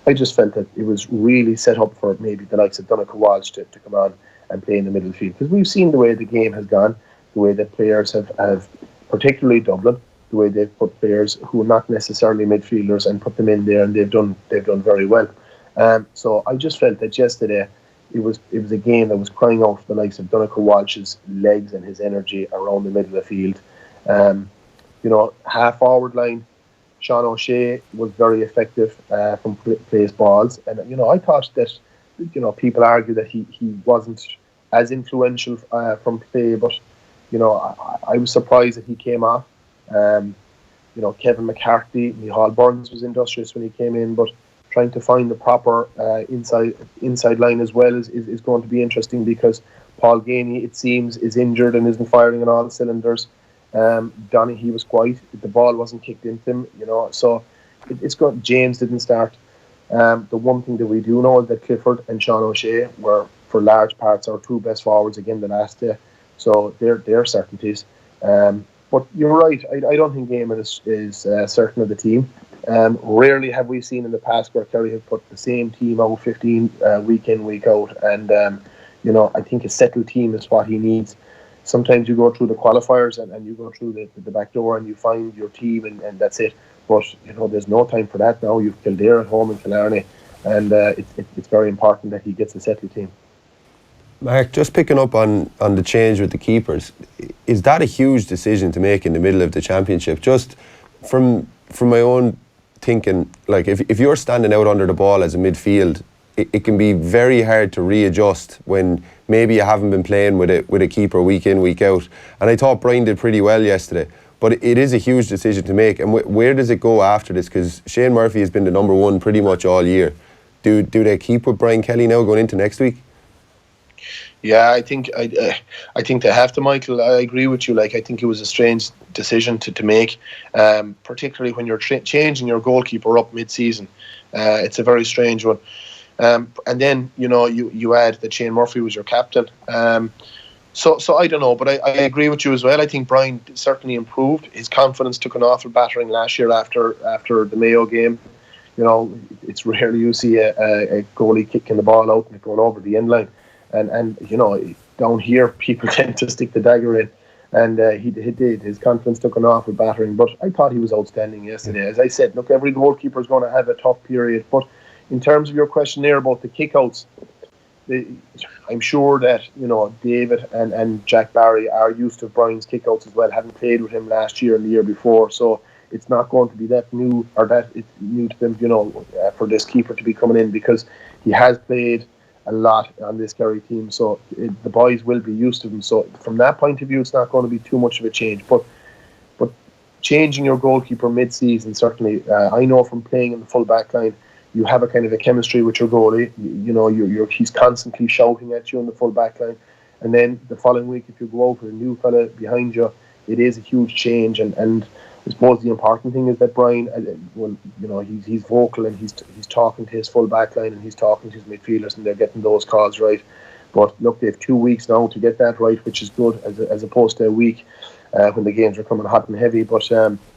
I just felt that it was really set up for maybe the likes of Walsh to come on and play in the middle of the field. Because we've seen the way the game has gone, the way that players have particularly Dublin, the way they've put players who are not necessarily midfielders and put them in there, and they've done very well. So I just felt that yesterday it was a game that was crying out for the likes of Walsh's legs and his energy around the middle of the field. Half forward line, Sean O'Shea was very effective from place balls, and I thought that people argue that he wasn't as influential from play, but I was surprised that he came off. Kevin McCarthy, Micheál Burns was industrious when he came in, but trying to find the proper inside line as well is going to be interesting, because Paul Ganey, it seems, is injured and isn't firing on all the cylinders. Donaghy was quiet. The ball wasn't kicked into him, so it's good. James didn't start. The one thing that we do know is that Clifford and Sean O'Shea were, for large parts, our two best forwards again the last day. So they're certainties. But you're right. I don't think Gaiman is certain of the team. Rarely have we seen in the past where Kerry have put the same team out 15 week in, week out. And, I think a settled team is what he needs. Sometimes you go through the qualifiers and you go through the back door and you find your team and that's it. But, there's no time for that now. You've Kildare at home in Killarney, and it's very important that he gets a settled team. Mark, just picking up on the change with the keepers, is that a huge decision to make in the middle of the championship? Just from my own thinking, like if you're standing out under the ball as a midfield, it can be very hard to readjust when maybe you haven't been playing with a keeper week in, week out. And I thought Brian did pretty well yesterday. But it is a huge decision to make. And where does it go after this? Because Shane Murphy has been the number one pretty much all year. Do they keep with Brian Kelly now going into next week? Yeah, I think they have to, Michael. I agree with you. I think it was a strange decision to make, particularly when you're changing your goalkeeper up mid-season. It's a very strange one. And then you add that Shane Murphy was your captain. So I don't know, but I agree with you as well. I think Brian certainly improved. His confidence took an awful battering last year after the Mayo game. It's rarely you see a goalie kicking the ball out and it going over the end line. And down here, people tend to stick the dagger in. And he did. His confidence took an awful battering. But I thought he was outstanding yesterday. As I said, look, every goalkeeper is going to have a tough period. But in terms of your question there about the kickouts, I'm sure that David and Jack Barry are used to Brian's kickouts as well, having played with him last year and the year before. So it's not going to be that new, or that it's new to them, for this keeper to be coming in, because he has played a lot on this Kerry team, so the boys will be used to him. So from that point of view, it's not going to be too much of a change. But changing your goalkeeper mid-season, certainly, I know from playing in the full back line, you have a kind of a chemistry with your goalie. He's constantly shouting at you in the full back line, and then the following week, if you go out with a new fella behind you, it is a huge change. And I suppose the important thing is that Brian, he's vocal and he's talking to his full back line and he's talking to his midfielders, and they're getting those calls right. But look, they have 2 weeks now to get that right, which is good, as opposed to a week when the games are coming hot and heavy. But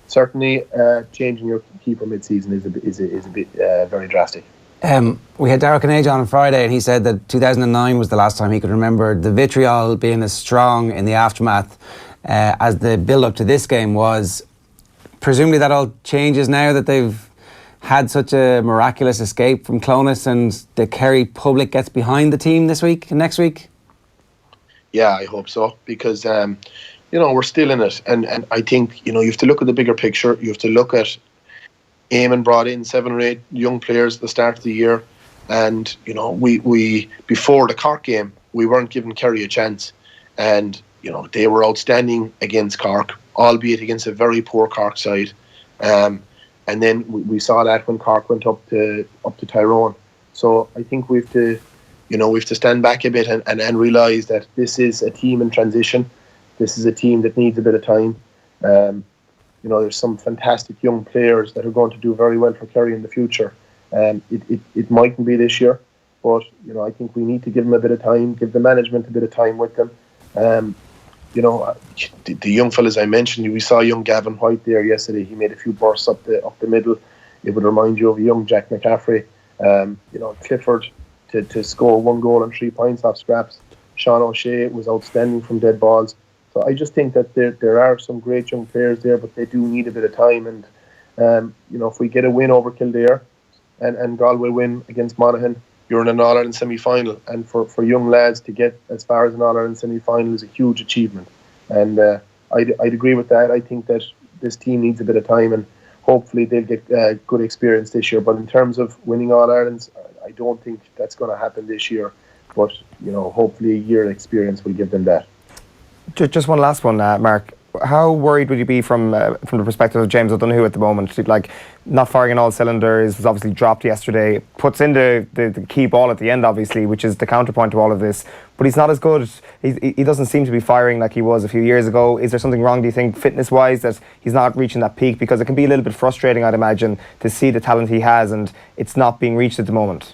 certainly, changing your keeper mid-season is a bit very drastic. We had Darragh Kinage on Friday, and he said that 2009 was the last time he could remember the vitriol being as strong in the aftermath as the build-up to this game was. Presumably that all changes now that they've had such a miraculous escape from Clonus, and the Kerry public gets behind the team this week and next week? Yeah, I hope so, because we're still in it, and I think you have to look at the bigger picture. You have to look at Eamon brought in 7 or 8 young players at the start of the year, and we before the Cork game we weren't giving Kerry a chance, and they were outstanding against Cork, albeit against a very poor Cork side. And then we saw that when Cork went up to Tyrone. So I think we have to stand back a bit and realise that this is a team in transition. This is a team that needs a bit of time. There's some fantastic young players that are going to do very well for Kerry in the future. It mightn't be this year, but I think we need to give them a bit of time, give the management a bit of time with them. the young fellas I mentioned, we saw young Gavin White there yesterday. He made a few bursts up the middle. It would remind you of young Jack McCaffrey. Clifford to score 1 goal and 3 points off scraps. Sean O'Shea was outstanding from dead balls. So I just think that there are some great young players there, but they do need a bit of time. And if we get a win over Kildare and Galway win against Monaghan, you're in an All-Ireland semi-final. And for young lads to get as far as an All-Ireland semi-final is a huge achievement. And I'd agree with that. I think that this team needs a bit of time, and hopefully they'll get good experience this year. But in terms of winning All-Irelands, I don't think that's going to happen this year. But, hopefully a year experience will give them that. Just one last one, Mark. How worried would you be from the perspective of James O'Donoghue at the moment? Like, not firing on all cylinders, was obviously dropped yesterday, puts in the key ball at the end, obviously, which is the counterpoint to all of this, but he's not as good. He doesn't seem to be firing like he was a few years ago. Is there something wrong, do you think, fitness-wise, that he's not reaching that peak? Because it can be a little bit frustrating, I'd imagine, to see the talent he has and it's not being reached at the moment.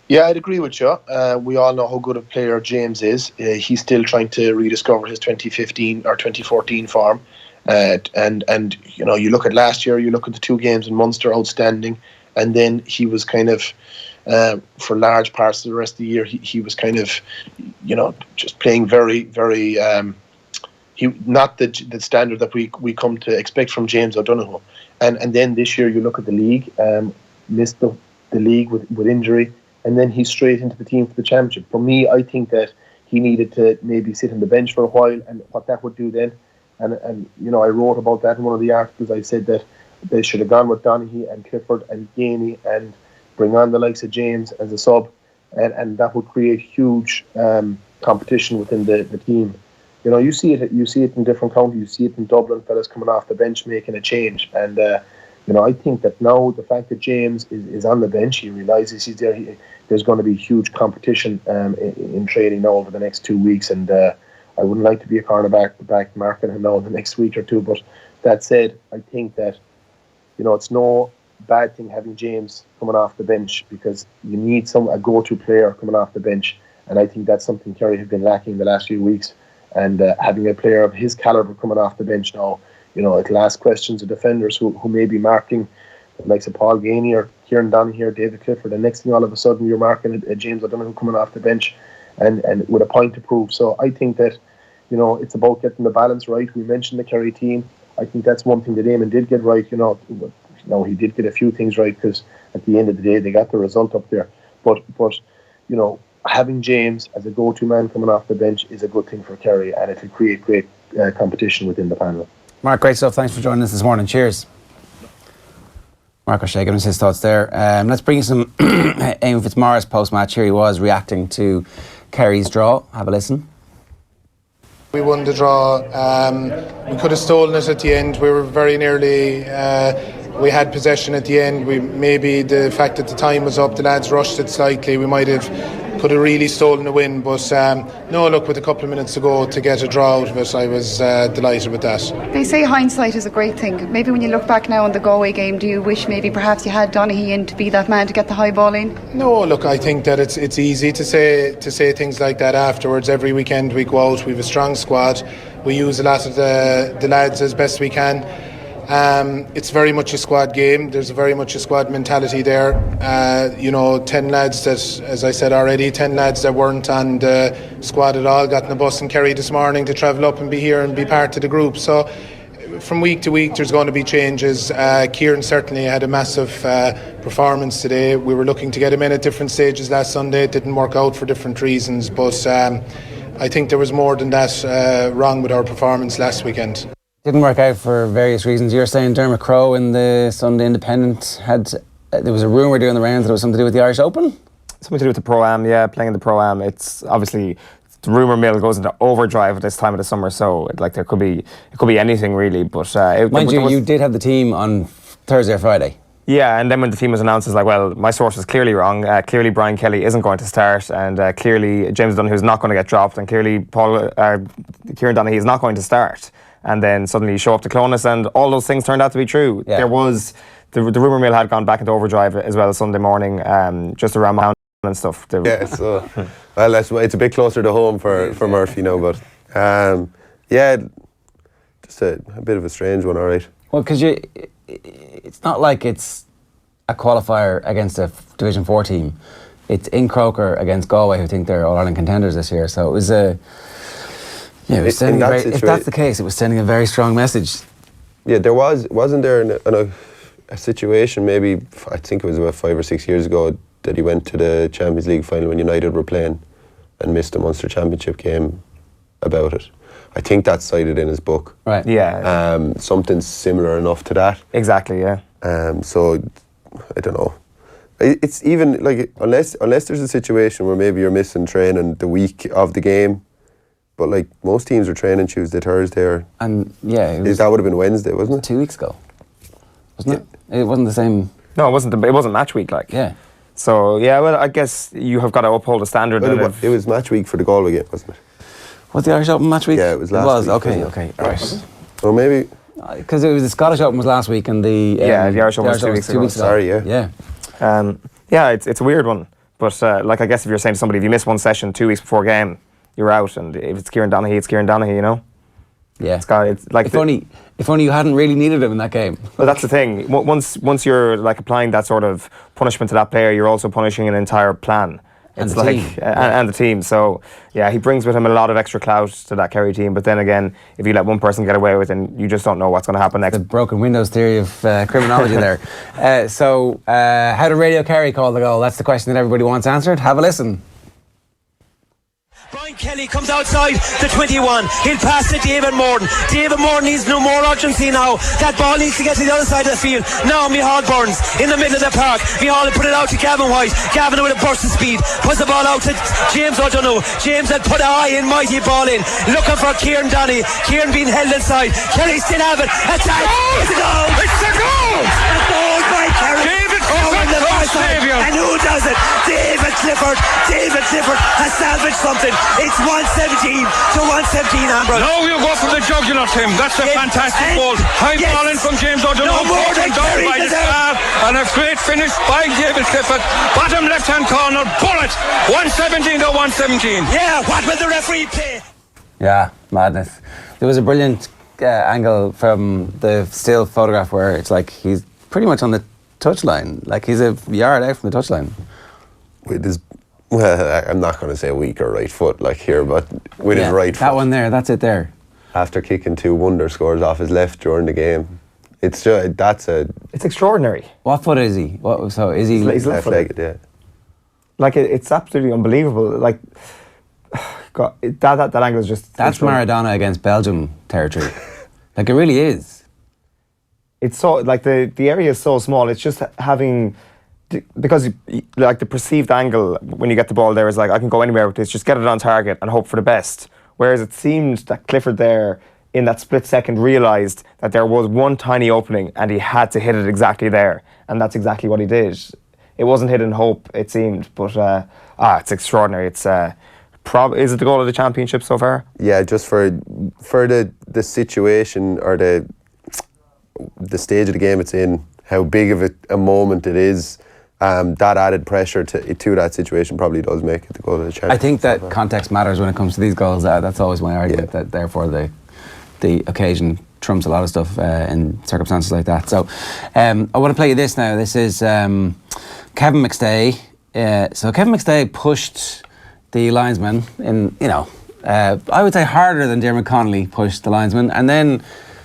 Yeah, I'd agree with you. We all know how good a player James is. He's still trying to rediscover his 2015 or 2014 form. And you look at last year, you look at the 2 games in Munster, outstanding. And then he was kind of, for large parts of the rest of the year, he was kind of, just playing very, very, not the standard that we come to expect from James O'Donoghue. And then this year, you look at the league, missed the league with injury. And then he's straight into the team for the championship. For me, I think that he needed to maybe sit on the bench for a while, and what that would do then. And I wrote about that in one of the articles. I said that they should have gone with Donaghy and Clifford and Gainey and bring on the likes of James as a sub, and that would create huge competition within the team. You see it in different counties. You see it in Dublin, fellas coming off the bench making a change. And I think that now the fact that James is on the bench, he realises he's there. There's going to be huge competition in training now over the next 2 weeks, and I wouldn't like to be a cornerback marking him now in the next week or two. But that said, I think that it's no bad thing having James coming off the bench, because you need a go-to player coming off the bench, and I think that's something Kerry have been lacking the last few weeks. And having a player of his calibre coming off the bench now, it'll ask questions of defenders who may be marking the likes of Paul Gainey or Kieran Donaghy or David Clifford, and next thing all of a sudden you're marking a James O'Donoghue coming off the bench and with a point to prove. So I think that it's about getting the balance right. We mentioned the Kerry team. I think that's one thing that Eamon did get right. He did get a few things right, because at the end of the day they got the result up there. But having James as a go-to man coming off the bench is a good thing for Kerry, and it'll create great competition within the panel. Mark, great stuff. Thanks for joining us this morning. Cheers. Mark O'Shea giving us his thoughts there. Let's bring you some Eamon Fitzmaurice post-match. Here he was reacting to Kerry's draw. Have a listen. We won the draw. We could have stolen it at the end. We were very nearly. We had possession at the end. Maybe the fact that the time was up, the lads rushed it slightly. We could have really stolen a win. But no, look, with a couple of minutes to go to get a draw out of it, I was delighted with that. They say hindsight is a great thing. Maybe when you look back now on the Galway game, do you wish maybe perhaps you had Donaghy in to be that man to get the high ball in? No, look, I think that it's easy to say things like that afterwards. Every weekend we go out, we have a strong squad. We use a lot of the lads as best we can. It's very much a squad game. There's very much a squad mentality there. 10 lads that, as I said already, 10 lads that weren't on the squad at all got in the bus in Kerry this morning to travel up and be here and be part of the group. So from week to week there's going to be changes. Kieran certainly had a massive performance today. We were looking to get him in at different stages last Sunday. It didn't work out for different reasons, but I think there was more than that wrong with our performance last weekend. Didn't work out for various reasons. You're saying Dermot Crowe in the Sunday Independent there was a rumour doing the rounds that it was something to do with the Irish Open? Something to do with the Pro-Am, yeah, playing in the Pro-Am. It's obviously, the rumour mill goes into overdrive at this time of the summer, so it could be anything really. But mind you, you did have the team on Thursday or Friday. Yeah, and then when the team was announced, it's like, well, my source was clearly wrong. Clearly Brian Kelly isn't going to start, and clearly James Donaghy is not going to get dropped, and clearly Kieran Donaghy is not going to start. And then suddenly you show up to Clonus, and all those things turned out to be true. Yeah. There was the rumour mill had gone back into overdrive as well Sunday morning, just around Mountain and stuff. Yeah, so well, it's a bit closer to home for Murphy now, but Yeah, just a bit of a strange one, all right. Well, because it's not like it's a qualifier against a Division 4 team. It's in Croker against Galway, who think they're All-Ireland contenders this year. So it was a... Yeah, it was sending if that's the case, it was sending a very strong message. Yeah, wasn't there a situation maybe, I think it was about 5 or 6 years ago, that he went to the Champions League final when United were playing and missed the Munster Championship game about it. I think that's cited in his book. Right. Yeah. Something similar enough to that. Exactly, yeah. So, I don't know. It's even, like, unless there's a situation where maybe you're missing training the week of the game, but, like, most teams are training Tuesday, Thursday, or... And, yeah... that would have been Wednesday, wasn't it? 2 weeks ago. Wasn't it? It wasn't the same... No, it wasn't match week, like. Yeah. So, yeah, well, I guess you have got to uphold a standard. Well, it was match week for the Galway game, wasn't it? Was the Irish Open match week? Yeah, it was last week. Okay, right. Or maybe... Because it was the Scottish Open was last week and the... the Irish Open was 2 weeks ago. Sorry, yeah. Yeah. Yeah, it's a weird one. But, like, I guess if you're saying to somebody, if you miss one session 2 weeks before game, you're out. And if it's Kieran Donaghy, it's Kieran Donaghy, you know? Yeah. It's like if only you hadn't really needed him in that game. Well, that's the thing. Once you're, like, applying that sort of punishment to that player, you're also punishing an entire plan. And It's the like team. and the team. So yeah, he brings with him a lot of extra clout to that Kerry team. But then again, if you let one person get away with it, you just don't know what's going to happen next. The broken windows theory of criminology there. So how did Radio Kerry call the goal? That's the question that everybody wants answered. Have a listen. Brian Kelly comes outside the 21. He'll pass to David Morton. David Morton needs no more urgency now. That ball needs to get to the other side of the field. Now Micheál Burns in the middle of the park. Micheál will put it out to Gavin White. Gavin with a burst of speed puts the ball out to James O'Donoghue. James had put a high and mighty ball in, looking for Kieran Donaghy. Kieran being held inside. Kerry still have it. Attack! It's a goal! It's a goal! A goal by Kerry. David on the far side. Saviour. And who does it? David Clifford. David Clifford has salvaged something. It's 117 to 117, Ambrose. Now we'll go for the jugular, Tim. That's a fantastic goal. High ball in from James O'Donoghue. No more than down Kerry by the deserved. staff. And a great finish by David Clifford. Bottom left-hand corner. Bullet. 117 to 117. Yeah, what will the referee play? Yeah, madness. There was a brilliant angle from the still photograph where it's like he's pretty much on the touchline. Like he's a yard out from the touchline. With his, well, I'm not going to say weak or right foot like here, but with his right foot. That one there, that's it there. After kicking 2 wonder scores off his left during the game. It's just, It's extraordinary. What foot is he? So is he He's left-legged, yeah. Like it's absolutely unbelievable. Like God, that angle is just... That's Maradona against Belgium territory. Like it really is. It's so, like the area is so small. It's just having, because like the perceived angle when you get the ball there is like, I can go anywhere with this, just get it on target and hope for the best. Whereas it seemed that Clifford there in that split second realised that there was one tiny opening and he had to hit it exactly there. And that's exactly what he did. It wasn't hit in hope, it seemed, but it's extraordinary. It's is it the goal of the championship so far? Yeah, just for the situation or the stage of the game it's in, how big of a moment it is, that added pressure to that situation probably does make it the goal of the championship. I think that context matters when it comes to these goals. That's always my argument, that therefore the occasion trumps a lot of stuff in circumstances like that. So I want to play you this now. This is Kevin McStay. So Kevin McStay pushed the linesman in, I would say harder than Diarmuid Connolly pushed the linesman, and then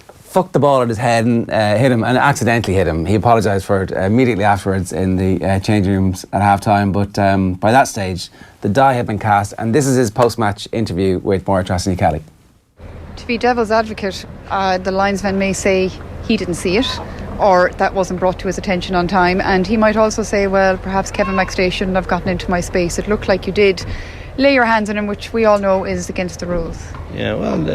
fucked the ball at his head and hit him, and accidentally hit him. He apologised for it immediately afterwards in the changing rooms at half-time, but by that stage, the die had been cast, and this is his post-match interview with Máire Treacy Kelly. To be devil's advocate, the linesman may say he didn't see it, or that wasn't brought to his attention on time, and he might also say, well, perhaps Kevin McStay shouldn't have gotten into my space. It looked like you did lay your hands on him, which we all know is against the rules. Yeah, well,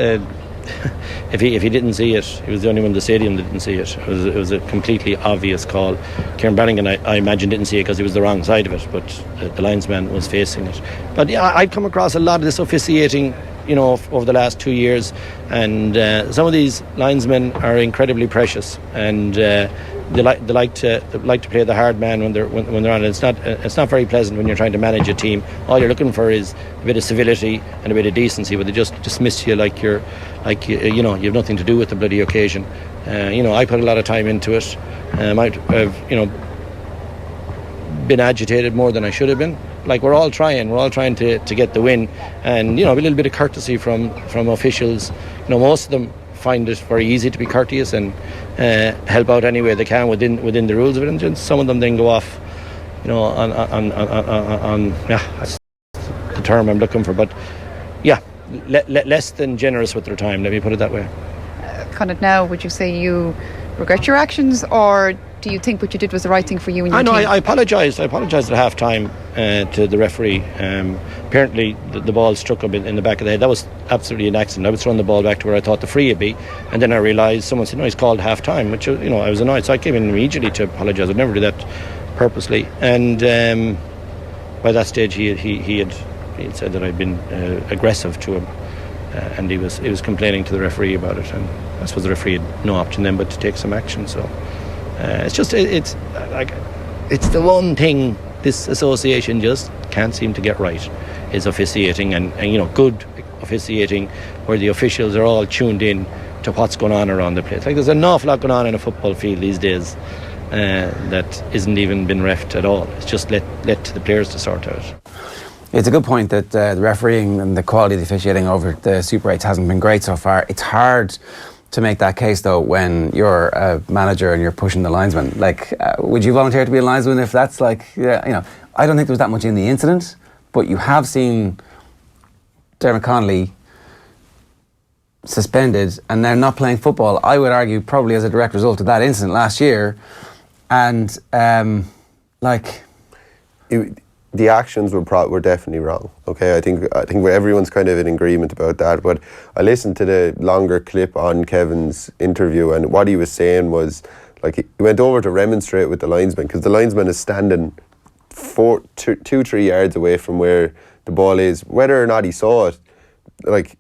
if he didn't see it, he was the only one in the stadium that didn't see it. It was a completely obvious call. Kieran Brannigan, I imagine, didn't see it because he was the wrong side of it, but the linesman was facing it. But yeah, I've come across a lot of this officiating, over the last 2 years, and some of these linesmen are incredibly precious, and they like to play the hard man when they're on. It's not very pleasant when you're trying to manage a team. All you're looking for is a bit of civility and a bit of decency, but they just dismiss you like you have nothing to do with the bloody occasion. I put a lot of time into it. I've been agitated more than I should have been. Like we're all trying to get the win, and a little bit of courtesy from officials. Most of them find it very easy to be courteous and help out any way they can within the rules of it, and some of them then go off, on that's the term I'm looking for, but less than generous with their time. Let me put it that way. Kind of now, would you say you regret your actions, or do you think what you did was the right thing for you and your team? I apologised. I apologised at half time to the referee. Apparently the ball struck him in the back of the head. That was absolutely an accident. I was throwing the ball back to where I thought the free would be, and then I realised someone said, no, he's called half time, which, I was annoyed. So I came in immediately to apologise. I'd never do that purposely. And by that stage he had said that I'd been aggressive to him, and he was complaining to the referee about it, and I suppose the referee had no option then but to take some action. So it's the one thing this association just can't seem to get right, is officiating, and good officiating where the officials are all tuned in to what's going on around the place. Like there's an awful lot going on in a football field these days that isn't even been refed at all. It's just let to the players to sort out. It's a good point that the refereeing and the quality of the officiating over the Super 8s hasn't been great so far. It's hard to make that case though when you're a manager and you're pushing the linesman. Like, would you volunteer to be a linesman if that's like, I don't think there was that much in the incident, but you have seen Dermot Connolly suspended and now not playing football, I would argue probably as a direct result of that incident last year. And the actions were definitely wrong. Okay, I think everyone's kind of in agreement about that. But I listened to the longer clip on Kevin's interview, and what he was saying was, like, he went over to remonstrate with the linesman because the linesman is standing 2-3 yards away from where the ball is. Whether or not he saw it, like,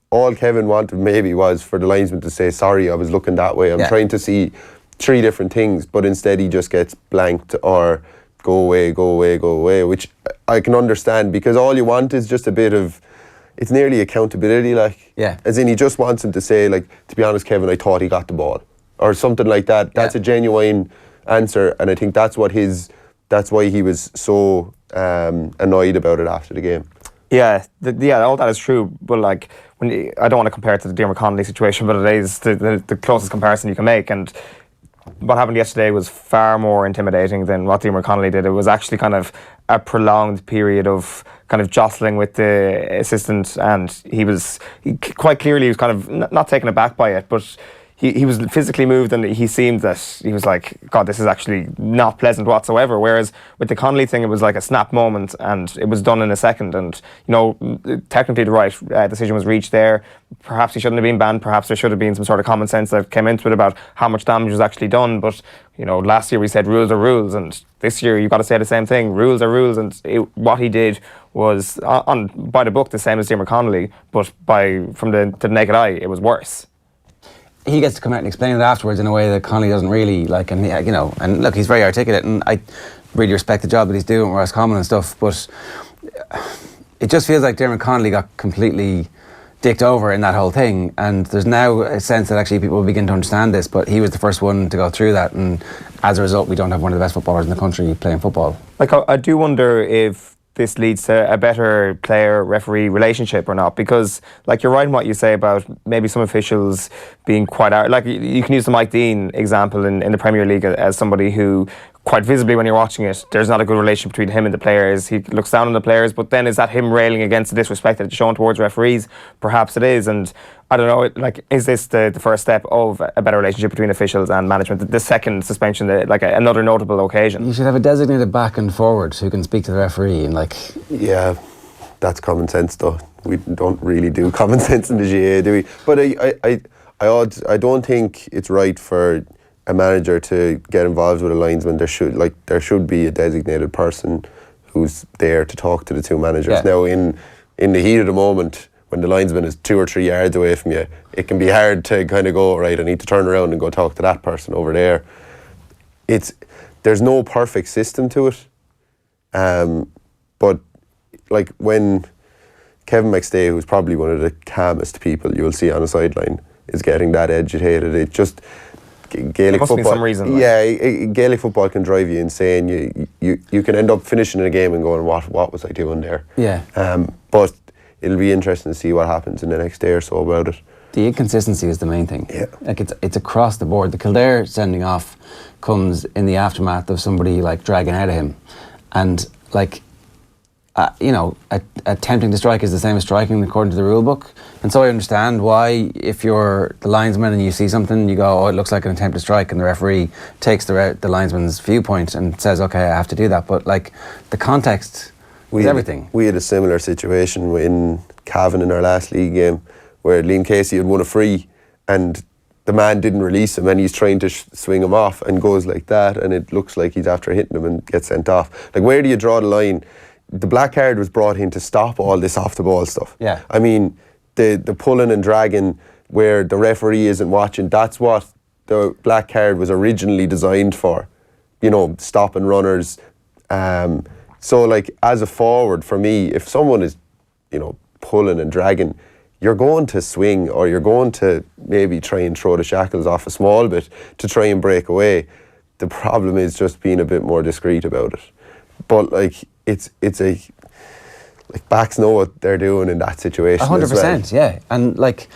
all Kevin wanted maybe was for the linesman to say, sorry, I was looking that way. I'm trying to see 3 different things, but instead he just gets blanked or go away, which I can understand, because all you want is just a bit of, it's nearly accountability, like, as in he just wants him to say, like, to be honest, Kevin, I thought he got the ball, or something like that. That's a genuine answer, and I think that's why he was so annoyed about it after the game. All that is true, but like, I don't want to compare it to the Dermot Connolly situation, but it is the closest comparison you can make. And what happened yesterday was far more intimidating than what Dermot Connolly did. It was actually kind of a prolonged period of kind of jostling with the assistant, and he quite clearly was kind of not taken aback by it, but he was physically moved, and he seemed that he was like, God, this is actually not pleasant whatsoever. Whereas with the Connolly thing, it was like a snap moment and it was done in a second. And, technically the right decision was reached there. Perhaps he shouldn't have been banned. Perhaps there should have been some sort of common sense that came into it about how much damage was actually done. But, last year we said rules are rules, and this year you've got to say the same thing. Rules are rules, and what he did was, by the book, the same as Dermot Connolly, but to the naked eye, it was worse. He gets to come out and explain it afterwards in a way that Connolly doesn't really like, and and look, he's very articulate, and I really respect the job that he's doing with Roscommon and stuff, but it just feels like Dermot Connolly got completely dicked over in that whole thing, and there's now a sense that actually people will begin to understand this, but he was the first one to go through that, and as a result we don't have one of the best footballers in the country playing football. Like, I do wonder if this leads to a better player-referee relationship or not, because, like, you're right in what you say about maybe some officials being quite out. Like, you can use the Mike Dean example in the Premier League as somebody who, quite visibly when you're watching it, there's not a good relationship between him and the players. He looks down on the players, but then is that him railing against the disrespect that's shown towards referees? Perhaps it is, and I don't know, like, is this the first step of a better relationship between officials and management? The second suspension, another notable occasion. You should have a designated back and forward who can speak to the referee and Yeah, that's common sense though. We don't really do common sense in the GAA, do we? But I don't think it's right for a manager to get involved with a linesman. There should be a designated person who's there to talk to the two managers. Yeah. Now, in the heat of the moment, when the linesman is 2 or 3 yards away from you, it can be hard to kind of go, right, I need to turn around and go talk to that person over there. there's no perfect system to it. But like when Kevin McStay, who's probably one of the calmest people you'll see on a sideline, is getting that agitated, it just Gaelic must football. be some reason, like. Yeah, Gaelic football can drive you insane. You can end up finishing a game and going, what was I doing there? Yeah. But it'll be interesting to see what happens in the next day or so about it. The inconsistency is the main thing. Yeah. Like it's across the board. The Kildare sending off comes in the aftermath of somebody like dragging out of him, and like attempting to strike is the same as striking according to the rule book. And so I understand why, if you're the linesman and you see something, you go, oh, it looks like an attempt to strike, and the referee takes the linesman's viewpoint and says, okay, I have to do that. But like the context is everything. We had a similar situation in Cavan in our last league game, where Liam Casey had won a free and the man didn't release him, and he's trying to swing him off and goes like that, and it looks like he's after hitting him and gets sent off. Like, where do you draw the line? The black card was brought in to stop all this off the ball stuff. Yeah. I mean, the pulling and dragging where the referee isn't watching, that's what the black card was originally designed for. Stopping runners. So like, as a forward, for me, if someone is, pulling and dragging, you're going to swing, or you're going to maybe try and throw the shackles off a small bit to try and break away. The problem is just being a bit more discreet about it. But like, backs know what they're doing in that situation. 100%, yeah. And like,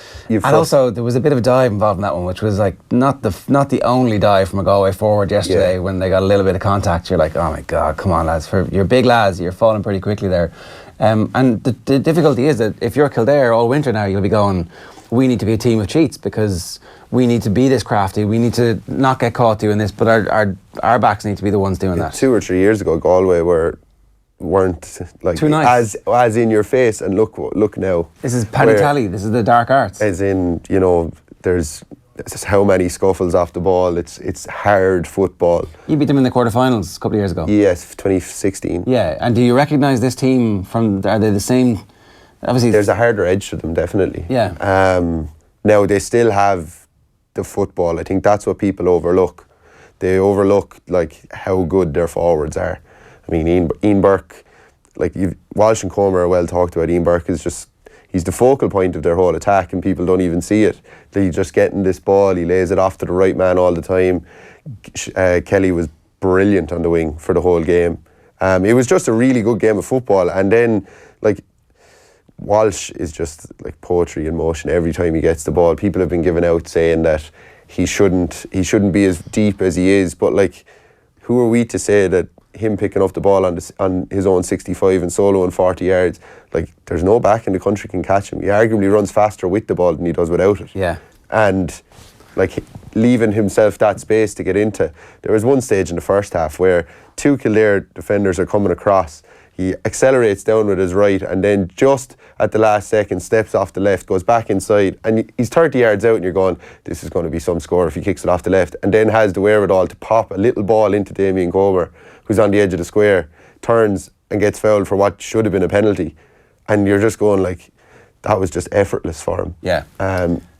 also there was a bit of a dive involved in that one, which was like not the only dive from a Galway forward yesterday. When they got a little bit of contact, you're like, oh my God, come on lads, you're big lads, you're falling pretty quickly there. And the difficulty is that if you're Kildare all winter now, you'll be going, we need to be a team of cheats because we need to be this crafty, we need to not get caught doing this, but our backs need to be the ones doing that. 2 or 3 years ago, Galway weren't like too nice. as in your face, and look now. This is Paddy Tally, this is the dark arts. As in, there's how many scuffles off the ball. It's hard football. You beat them in the quarterfinals a couple of years ago. Yes, 2016. Yeah, and do you recognise this team are they the same? Obviously, there's a harder edge to them, definitely. Yeah. Now they still have the football. I think that's what people overlook. They overlook like how good their forwards are. I mean, Ian Burke, like Walsh and Comer are well talked about. Ian Burke is he's the focal point of their whole attack, and people don't even see it. He's just getting this ball, he lays it off to the right man all the time. Kelly was brilliant on the wing for the whole game. It was just a really good game of football, and then like Walsh is just like poetry in motion every time he gets the ball. People have been giving out saying that he shouldn't be as deep as he is, but like, who are we to say that him picking up the ball on his own 65 and solo and 40 yards, like, there's no back in the country can catch him. He arguably runs faster with the ball than he does without it. Yeah. And like, leaving himself that space to get into. There was one stage in the first half where 2 Kildare defenders are coming across. He accelerates down with his right, and then just at the last second steps off the left, goes back inside, and he's 30 yards out, and you're going, this is going to be some score if he kicks it off the left, and then has the wherewithal to pop a little ball into Damien Comer, who's on the edge of the square, turns and gets fouled for what should have been a penalty. And you're just going like, that was just effortless for him. Yeah.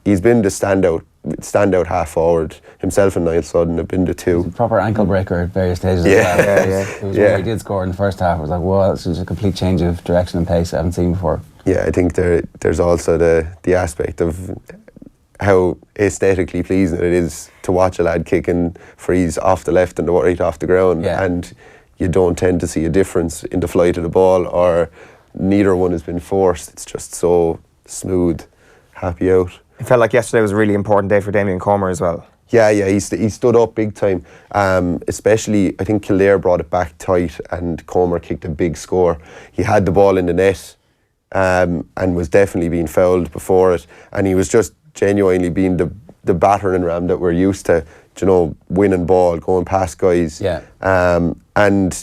He's been the standout half forward. Himself and Niall Sudden have been the two. A proper ankle breaker at various stages as well. It was where he did score in the first half. It was like, well, this is a complete change of direction and pace I haven't seen before. Yeah, I think there's also the aspect of how aesthetically pleasing it is to watch a lad kicking frees off the left and the right off the ground, and you don't tend to see a difference in the flight of the ball, or neither one has been forced. It's just so smooth, happy out. It felt like yesterday was a really important day for Damien Comer as well. Yeah, he stood up big time. Especially, I think Kildare brought it back tight, and Comer kicked a big score. He had the ball in the net, and was definitely being fouled before it, and he was just genuinely being the battering ram that we're used to, winning ball, going past guys. Yeah. And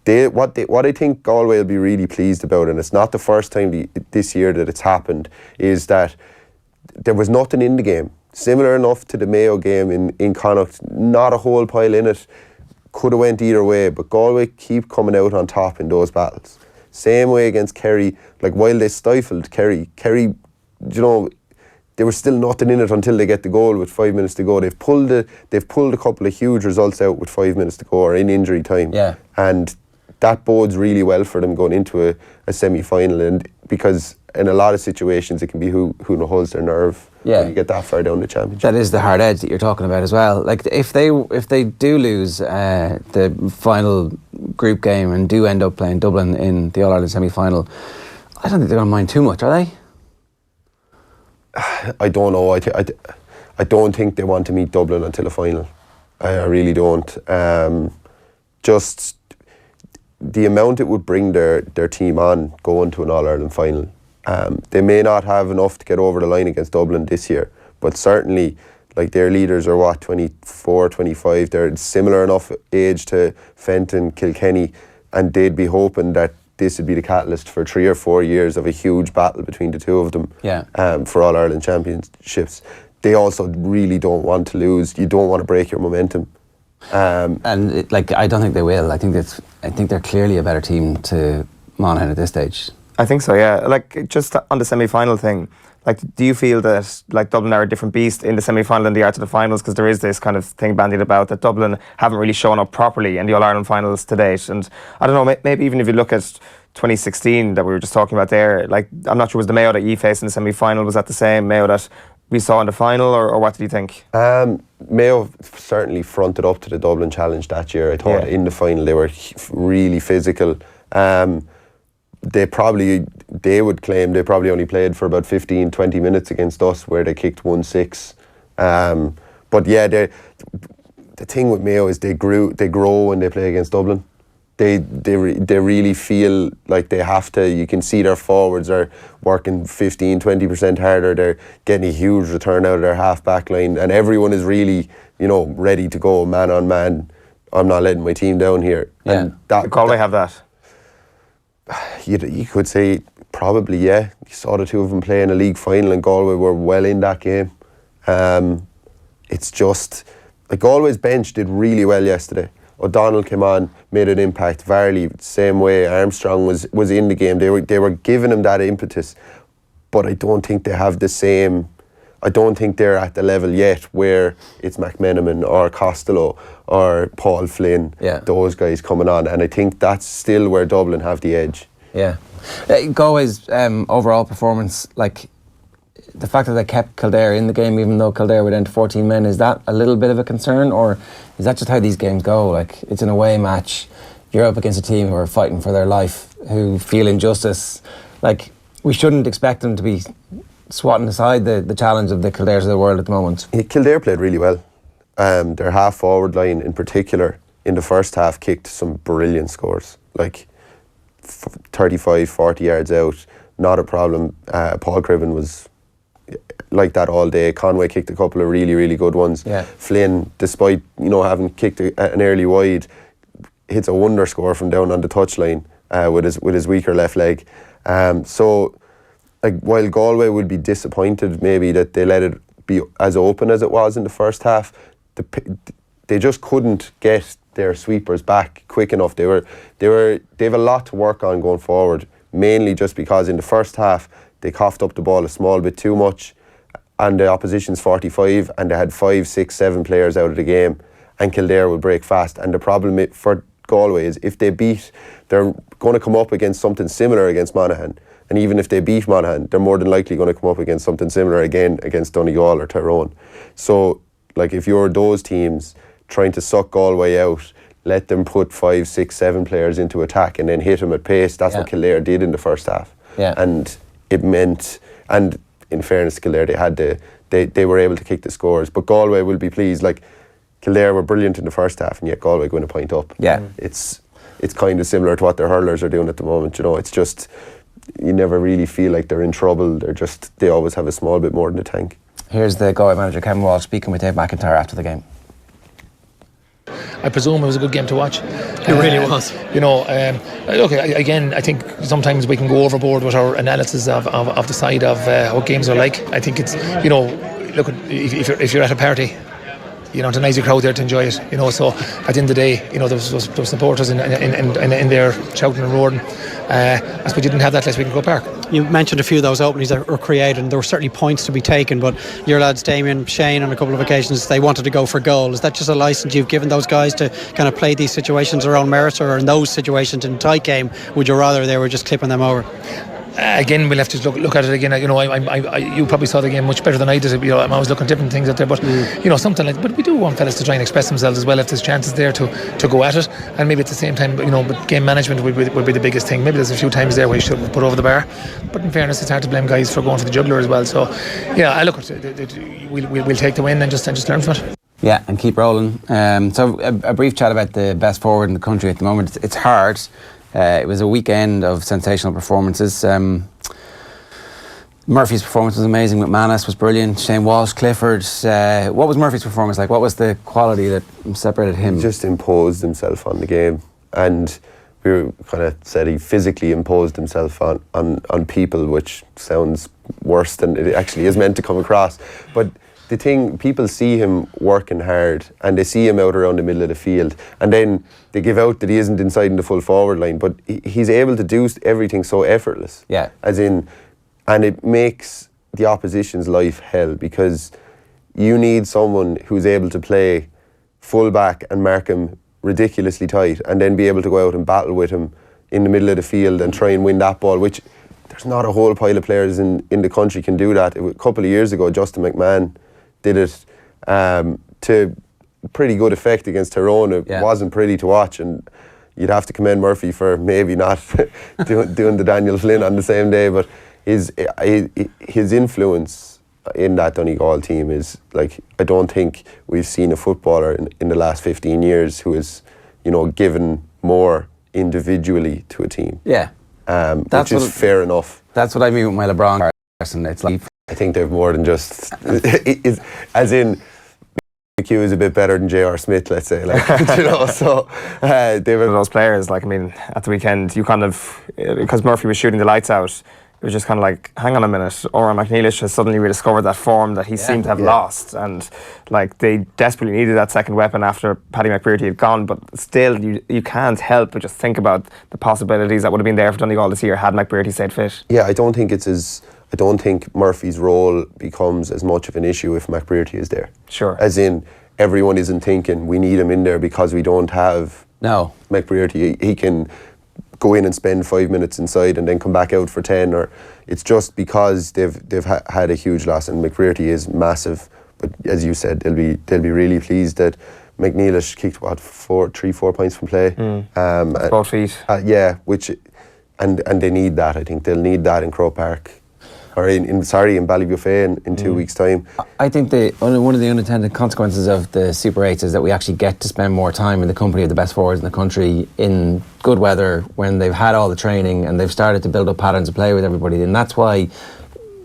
what I think Galway will be really pleased about, and it's not the first time this year that it's happened, is that there was nothing in the game. Similar enough to the Mayo game in Connacht, not a whole pile in it. Could have went either way, but Galway keep coming out on top in those battles. Same way against Kerry. Like, while they stifled Kerry, they were still nothing in it until they get the goal with 5 minutes to go. They've pulled a couple of huge results out with 5 minutes to go or in injury time. Yeah. And that bodes really well for them going into a semi-final, and because in a lot of situations it can be who holds their nerve when you get that far down the championship. That is the hard edge that you're talking about as well. Like if they do lose the final group game and do end up playing Dublin in the All-Ireland semi-final, I don't think they're going to mind too much, are they? I don't know. I don't think they want to meet Dublin until the final. I really don't. Just the amount it would bring their team on going to an All-Ireland final. They may not have enough to get over the line against Dublin this year, but certainly like their leaders are 24, 25. They're similar enough age to Fenton, Kilkenny, and they'd be hoping that this would be the catalyst for 3 or 4 years of a huge battle between the two of them for All-Ireland championships. They also really don't want to lose. You don't want to break your momentum. I don't think they will. I think they're clearly a better team to Monaghan at this stage. I think so, yeah. Like, just on the semi-final thing, like, do you feel that like Dublin are a different beast in the semi-final than they are to the finals? Because there is this kind of thing bandied about that Dublin haven't really shown up properly in the All-Ireland finals to date. And I don't know, maybe even if you look at 2016 that we were just talking about there, like, I'm not sure, was the Mayo that you faced in the semi-final, was that the same Mayo that we saw in the final, or what did you think? Mayo certainly fronted up to the Dublin challenge that year. I thought in the final they were really physical. They would claim they probably only played for about 15-20 minutes against us, where they kicked 1-6. But yeah, the thing with Mayo is they grow when they play against Dublin. They really feel like they have to. You can see their forwards are working 15-20% harder. They're getting a huge return out of their half-back line, and everyone is really, ready to go man on man. I'm not letting my team down here. Yeah. And Galway have that. You could say probably, yeah. You saw the two of them play in a league final, and Galway were well in that game. It's just like Galway's bench did really well yesterday. O'Donnell came on, made an impact. Varley, same way. Armstrong was in the game. They were giving him that impetus, but I don't think they have the same. I don't think they're at the level yet where it's McMenamin or Costello or Paul Flynn, those guys coming on, and I think that's still where Dublin have the edge. Yeah. Galway's overall performance, like the fact that they kept Kildare in the game even though Kildare were down to 14 men, is that a little bit of a concern, or is that just how these games go? Like, it's an away match, you're up against a team who are fighting for their life, who feel injustice. Like, we shouldn't expect them to be swatting aside the challenge of the Kildares of the world at the moment. Kildare played really well. Their half-forward line in particular in the first half kicked some brilliant scores, like 35, 40 yards out, not a problem. Paul Cribben was like that all day. Conway kicked a couple of really, really good ones. Yeah. Flynn, despite having kicked an early wide, hits a wonder score from down on the touchline with his weaker left leg. So, like, while Galway would be disappointed maybe that they let it be as open as it was in the first half, they just couldn't get their sweepers back quick enough. They have a lot to work on going forward, mainly just because in the first half they coughed up the ball a small bit too much, and the opposition's 45, and they had 5, 6, 7 players out of the game, and Kildare would break fast. And the problem for Galway is if they beat, they're going to come up against something similar against Monaghan. And even if they beat Monaghan, they're more than likely going to come up against something similar again against Donegal or Tyrone. So, like, if you're those teams trying to suck Galway out, let them put 5, 6, 7 players into attack and then hit them at pace. That's what Kildare did in the first half. Yeah. And it meant, and in fairness to Kildare, they were able to kick the scores. But Galway will be pleased. Like, Kildare were brilliant in the first half, and yet Galway going a point up. Yeah. It's kind of similar to what their hurlers are doing at the moment. It's just, you never really feel like they're in trouble. They always have a small bit more in the tank. Here's the Galway manager, Kevin Walsh, speaking with Dave McIntyre after the game. I presume it was a good game to watch. It really was. Look, again, I think sometimes we can go overboard with our analysis of the side of what games are like. I think it's, look, if you're at a party, it's a nice crowd there to enjoy it. So at the end of the day, there was supporters in there shouting and roaring. I suppose you didn't have that last week in Croke Park. You mentioned a few of those openings that were created, and there were certainly points to be taken, but your lads Damien, Shane, on a couple of occasions they wanted to go for goal. Is that just a licence you've given those guys to kind of play these situations their own merit, or in those situations in a tight game would you rather they were just clipping them over? Again, we'll have to look at it again. You know, you probably saw the game much better than I did. You know, I'm always looking at different things out there, but you know, something like. But we do want fellas to try and express themselves as well if there's chances there to go at it, and maybe at the same time, you know, but game management would be the biggest thing. Maybe there's a few times there where you should have put over the bar, but in fairness, it's hard to blame guys for going for the jugular as well. So, yeah, I look at it. We'll take the win and just learn from it. Yeah, and keep rolling. So a brief chat about the best forward in the country at the moment. It's hard. It was a weekend of sensational performances. Murphy's performance was amazing. McManus was brilliant. Shane Walsh, Clifford. What was Murphy's performance like? What was the quality that separated him? He just imposed himself on the game, and we were kind of said he physically imposed himself on people, which sounds worse than it actually is meant to come across. But the thing, people see him working hard and they see him out around the middle of the field, and then they give out that he isn't inside in the full forward line, but he's able to do everything so effortless. Yeah. As in, and it makes the opposition's life hell, because you need someone who's able to play full back and mark him ridiculously tight, and then be able to go out and battle with him in the middle of the field and try and win that ball, which there's not a whole pile of players in the country can do that. A couple of years ago, Justin McMahon did it to pretty good effect against Tyrone. It wasn't pretty to watch, and you'd have to commend Murphy for maybe not doing the Daniel Flynn on the same day, but his influence in that Donegal team is like, I don't think we've seen a footballer in the last 15 years who is, you know, given more individually to a team. Yeah. Which is fair enough. That's what I mean with my LeBron person. It's like, I think they've more than just as in McHugh is a bit better than J.R. Smith, let's say, like, you know, so they were those players, like, I mean, at the weekend you kind of, because Murphy was shooting the lights out, it was just kind of like, hang on a minute, Oran McNeilish has suddenly rediscovered that form that he seemed to have lost, and like they desperately needed that second weapon after Paddy McBrearty had gone, but still you can't help but just think about the possibilities that would have been there for Donegal this year had McBrearty stayed fit. Yeah, I don't think Murphy's role becomes as much of an issue if McBrearty is there. Sure. As in, everyone isn't thinking we need him in there because we don't have McBrearty. He can go in and spend 5 minutes inside and then come back out for 10, or it's just because they've had a huge loss, and McBrearty is massive. But as you said, they'll be really pleased that McNeilish kicked 3-4 points from play. Both feet. Yeah, which and they need that. I think they'll need that in Croke Park. Or in Ballybuffet in 2 weeks' time. I think one of the unintended consequences of the Super 8s is that we actually get to spend more time in the company of the best forwards in the country in good weather when they've had all the training and they've started to build up patterns of play with everybody. And that's why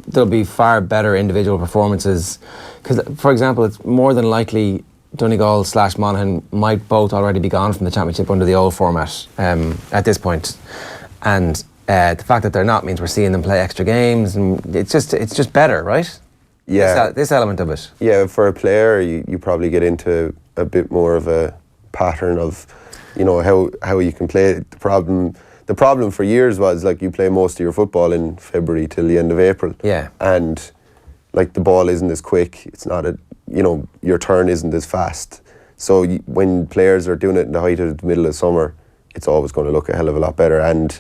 there'll be far better individual performances. Because, for example, it's more than likely Donegal / Monaghan might both already be gone from the championship under the old format at this point. And the fact that they're not means we're seeing them play extra games, and it's just better, right? Yeah. This element of it. Yeah, for a player, you probably get into a bit more of a pattern of, you know, how you can play. The problem for years was, like, you play most of your football in February till the end of April. Yeah. And like, the ball isn't as quick. It's not your turn isn't as fast. So when players are doing it in the height of the middle of summer, it's always going to look a hell of a lot better, and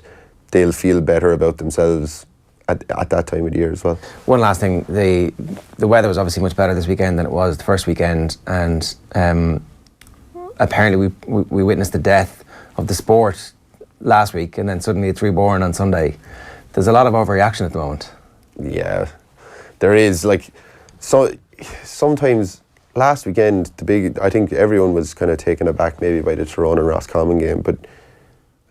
they'll feel better about themselves at that time of the year as well. One last thing, the weather was obviously much better this weekend than it was the first weekend, and apparently we witnessed the death of the sport last week, and then suddenly it's reborn on Sunday. There's a lot of overreaction at the moment. Yeah, there is. Like, so sometimes last weekend, I think everyone was kind of taken aback maybe by the Tyrone and Roscommon game, but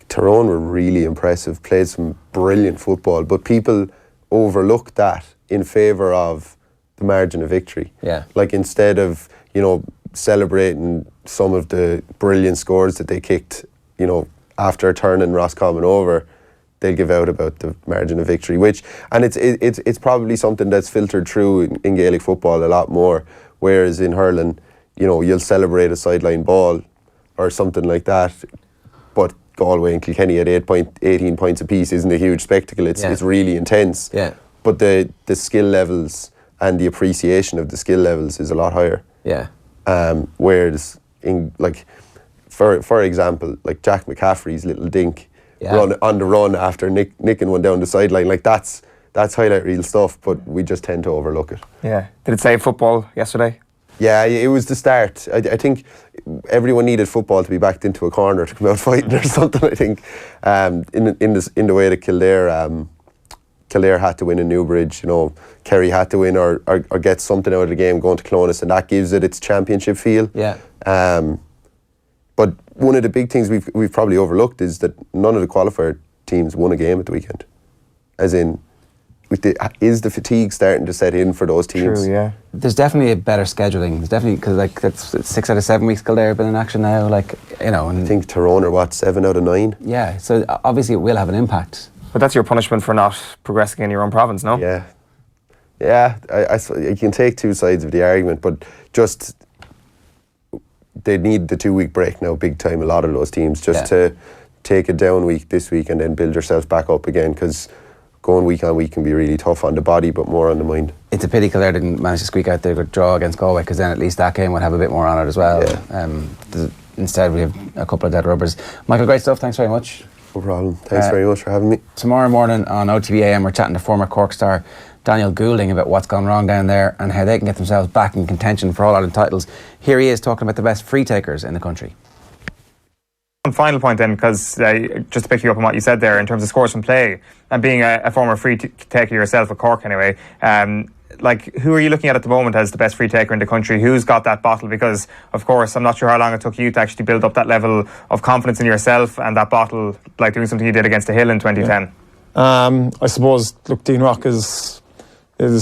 Tyrone were really impressive, played some brilliant football, but people overlooked that in favour of the margin of victory. Yeah. Like, instead of, you know, celebrating some of the brilliant scores that they kicked, you know, after turning Roscommon over, they give out about the margin of victory, and it's probably something that's filtered through in Gaelic football a lot more, whereas in hurling, you know, you'll celebrate a sideline ball or something like that, but Galway and Kilkenny at 18 points apiece isn't a huge spectacle. It's really intense. Yeah. But the skill levels and the appreciation of the skill levels is a lot higher. Yeah. Whereas for example, like Jack McCaffrey's little dink run on the run after nicking one down the sideline, like that's highlight reel stuff, but we just tend to overlook it. Yeah. Did it save football yesterday? Yeah, it was the start. I think everyone needed football to be backed into a corner to come out fighting or something. I think in the way that Kildare had to win in Newbridge, Kerry had to win or get something out of the game going to Clonus, and that gives it its championship feel. Yeah. But one of the big things we've probably overlooked is that none of the qualifier teams won a game at the weekend. As in, is the fatigue starting to set in for those teams? True, yeah. There's definitely a better scheduling. There's definitely, because that's 6 out of 7 weeks Kildare have been in action now. And I think Tyrone are 7 out of 9. Yeah, so obviously it will have an impact. But that's your punishment for not progressing in your own province, no? Yeah. Yeah, you can take two sides of the argument, but just they need the 2 week break now, big time, a lot of those teams, just to take a down week this week and then build yourself back up again, because going week on week can be really tough on the body, but more on the mind. It's a pity Kildare didn't manage to squeak out the draw against Galway, because then at least that game would have a bit more on it as well. Yeah. Instead, we have a couple of dead rubbers. Michael, great stuff. Thanks very much. No problem. Thanks very much for having me. Tomorrow morning on OTB AM, we're chatting to former Cork star Daniel Goulding about what's gone wrong down there and how they can get themselves back in contention for All-Ireland titles. Here he is talking about the best free takers in the country. One final point then, because just to pick you up on what you said there in terms of scores from play, and being a former free taker yourself at Cork anyway, who are you looking at the moment as the best free taker in the country? Who's got that bottle? Because, of course, I'm not sure how long it took you to actually build up that level of confidence in yourself and that bottle, like doing something you did against the Hill in 2010. I suppose, look, Dean Rock is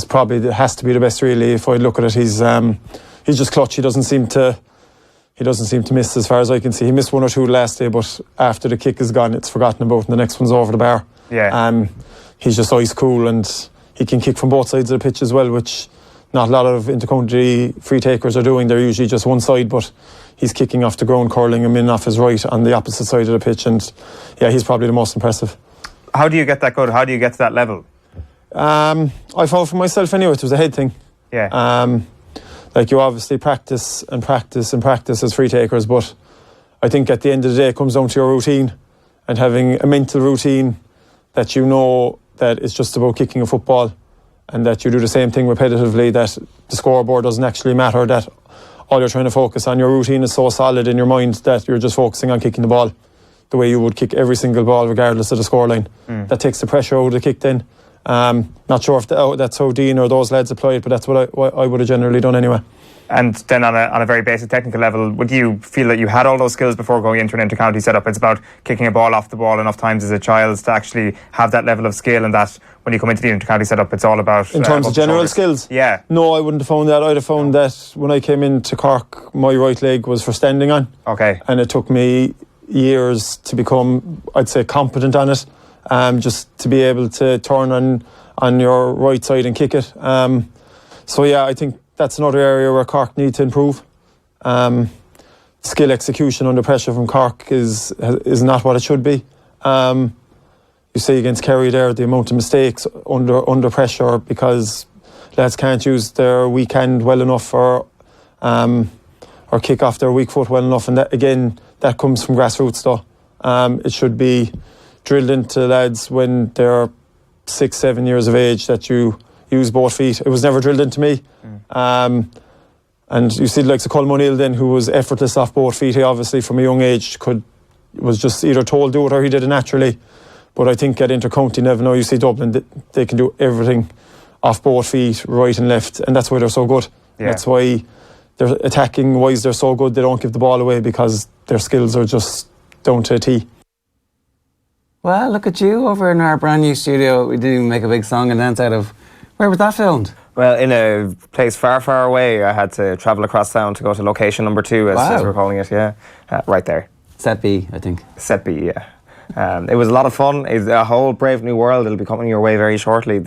probably has to be the best, really. If I look at it, he's just clutch. He doesn't seem to miss, as far as I can see. He missed one or two last day, but after the kick is gone, it's forgotten about, and the next one's over the bar. Yeah. He's just ice cool, and he can kick from both sides of the pitch as well, which not a lot of intercounty free takers are doing. They're usually just one side, but he's kicking off the ground, curling him in off his right on the opposite side of the pitch, and yeah, he's probably the most impressive. How do you get that good? How do you get to that level? I found for myself anyway, it was a head thing. Yeah. You obviously practice and practice and practice as free takers, but I think at the end of the day it comes down to your routine and having a mental routine that you know that it's just about kicking a football, and that you do the same thing repetitively, that the scoreboard doesn't actually matter, that all you're trying to focus on, your routine is so solid in your mind that you're just focusing on kicking the ball the way you would kick every single ball regardless of the scoreline. That takes the pressure out of the kick then. Not sure if that's how Dean or those lads applied, but that's what I would have generally done anyway. And then on a very basic technical level, would you feel that you had all those skills before going into an inter-county setup? It's about kicking a ball off the ball enough times as a child to actually have that level of skill, and that when you come into the inter-county setup, it's all about... In terms of general skills? Yeah. No, I wouldn't have found that. I'd have found that when I came into Cork, my right leg was for standing on. Okay. And it took me years to become, I'd say, competent on it, just to be able to turn on your right side and kick it. So yeah, I think that's another area where Cork need to improve. Skill execution under pressure from Cork is not what it should be. You see against Kerry there, the amount of mistakes under pressure because lads can't use their weak hand well enough or kick off their weak foot well enough, and that comes from grassroots though. It should be drilled into lads when they're 6-7 years of age that you use both feet. It was never drilled into me. And you see the likes of Colm O'Neill then, who was effortless off both feet. He obviously from a young age was just either told do it or he did it naturally. But I think at inter-county level now, you see Dublin, they can do everything off both feet, right and left, and that's why they're so good. Yeah. That's why they're attacking wise, they're so good. They don't give the ball away because their skills are just down to a T. Well, look at you over in our brand new studio. We didn't even make a big song and dance out of. Where was that filmed? Well, in a place far, far away. I had to travel across town to go to location number 2, as we're calling it. Yeah, right there. Set B, I think. Set B, yeah. It was a lot of fun. It's a whole brave new world. It'll be coming your way very shortly.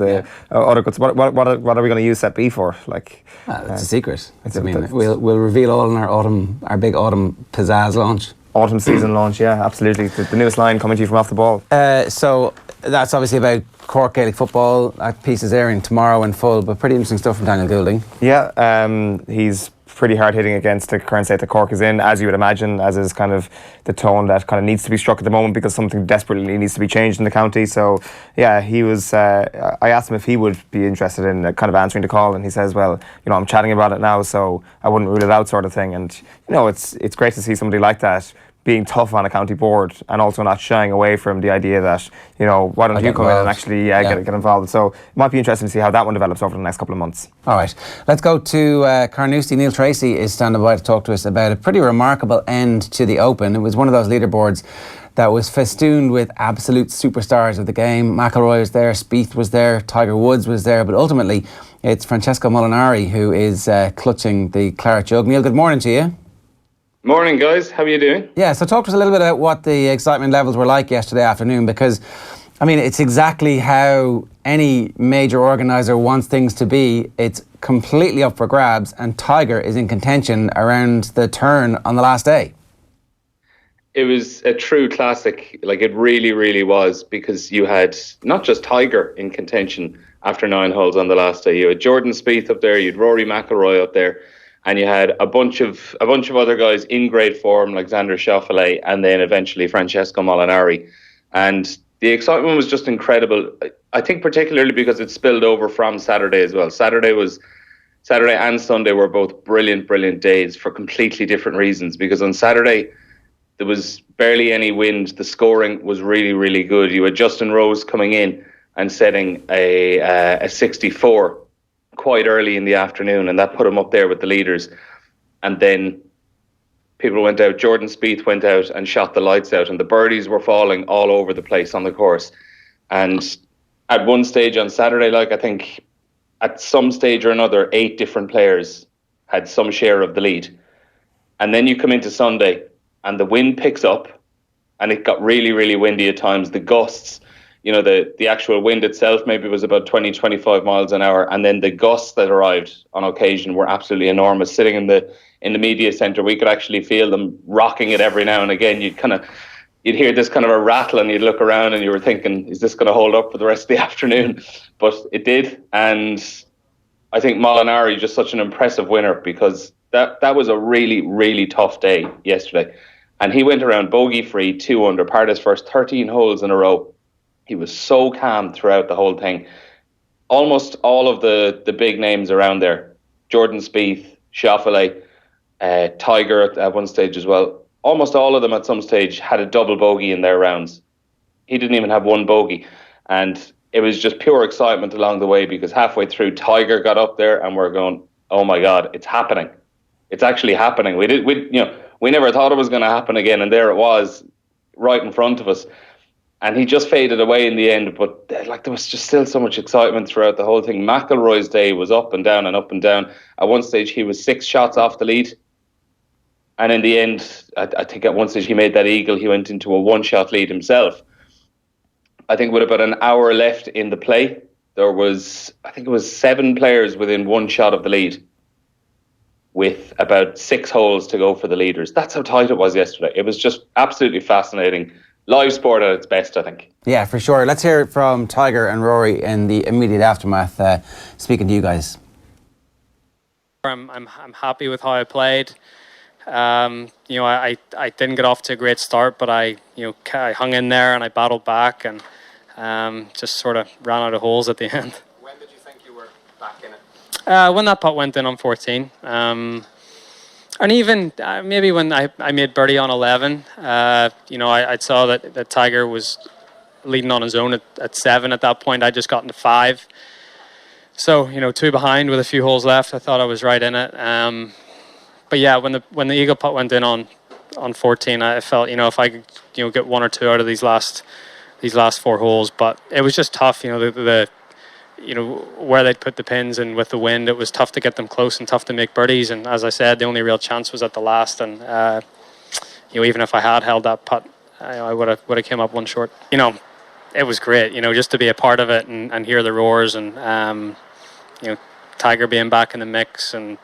Other goods. What are we going to use Set B for? It's a secret. We'll reveal all in our big autumn pizzazz launch. Autumn season launch, yeah, absolutely. The newest line coming to you from Off the Ball. So that's obviously about Cork Gaelic football. That piece is airing tomorrow in full, but pretty interesting stuff from Daniel Goulding. Yeah, he's pretty hard hitting against the current state that Cork is in, as you would imagine, as is kind of the tone that kind of needs to be struck at the moment because something desperately needs to be changed in the county. So yeah, he was. I asked him if he would be interested in kind of answering the call, and he says, "Well, I'm chatting about it now, so I wouldn't rule it out," sort of thing. And it's great to see somebody like that being tough on a county board and also not shying away from the idea that, why don't you come in and actually get involved. So it might be interesting to see how that one develops over the next couple of months. All right, let's go to Carnoustie. Neil Treacy is standing by to talk to us about a pretty remarkable end to the Open. It was one of those leaderboards that was festooned with absolute superstars of the game. McIlroy was there, Spieth was there, Tiger Woods was there, but ultimately it's Francesco Molinari who is clutching the claret jug. Neil, good morning to you. Morning, guys. How are you doing? Yeah, so talk to us a little bit about what the excitement levels were like yesterday afternoon, because, it's exactly how any major organiser wants things to be. It's completely up for grabs, and Tiger is in contention around the turn on the last day. It was a true classic. It really, really was, because you had not just Tiger in contention after 9 holes on the last day. You had Jordan Spieth up there, you had Rory McIlroy up there, and you had a bunch of other guys in great form, like Xander Schauffele, and then eventually Francesco Molinari. And the excitement was just incredible. I think particularly because it spilled over from Saturday as well. Saturday and Sunday were both brilliant days for completely different reasons. Because on Saturday there was barely any wind. The scoring was really, really good. You had Justin Rose coming in and setting a 64 quite early in the afternoon, and that put him up there with the leaders. And then people went out. Jordan Spieth went out and shot the lights out, and the birdies were falling all over the place on the course. And at one stage on Saturday, I think at some stage or another, 8 different players had some share of the lead. And then you come into Sunday and the wind picks up, and it got really, really windy at times. The gusts, the actual wind itself maybe was about 20-25 miles an hour, and then the gusts that arrived on occasion were absolutely enormous. Sitting in the media centre, we could actually feel them rocking it every now and again. You'd hear this kind of a rattle, and you'd look around and you were thinking, is this going to hold up for the rest of the afternoon? But it did. And I think Molinari, just such an impressive winner, because that was a really, really tough day yesterday. And he went around bogey-free, 2 under, parred his first 13 holes in a row. He was so calm throughout the whole thing. Almost all of the big names around there, Jordan Spieth, Schauffele, Tiger at one stage as well, almost all of them at some stage had a double bogey in their rounds. He didn't even have one bogey. And it was just pure excitement along the way, because halfway through, Tiger got up there and we're going, oh my God, it's happening. It's actually happening. We never thought it was going to happen again, and there it was right in front of us. And he just faded away in the end, but there was just still so much excitement throughout the whole thing. McIlroy's day was up and down and up and down. At one stage, he was 6 shots off the lead. And in the end, I think at one stage he made that eagle. He went into a 1-shot lead himself. I think with about an hour left in the play, there was, 7 players within 1 shot of the lead, with about 6 holes to go for the leaders. That's how tight it was yesterday. It was just absolutely fascinating. Live sport at its best, I think. Yeah, for sure. Let's hear it from Tiger and Rory in the immediate aftermath, speaking to you guys. I'm happy with how I played. I didn't get off to a great start, but I hung in there and I battled back and just sort of ran out of holes at the end. When did you think you were back in it? When that putt went in on 14. And even maybe when I made birdie on 11, I saw that Tiger was leading on his own at 7 at that point. I just got into 5. So, 2 behind with a few holes left. I thought I was right in it. But yeah, when the eagle putt went in on 14, I felt, if I could, get 1 or 2 out of these last 4 holes. But it was just tough, where they'd put the pins, and with the wind, it was tough to get them close and tough to make birdies. And as I said, the only real chance was at the last. And even if I had held that putt, I would have came up 1 short. It was great, just to be a part of it and hear the roars and Tiger being back in the mix, and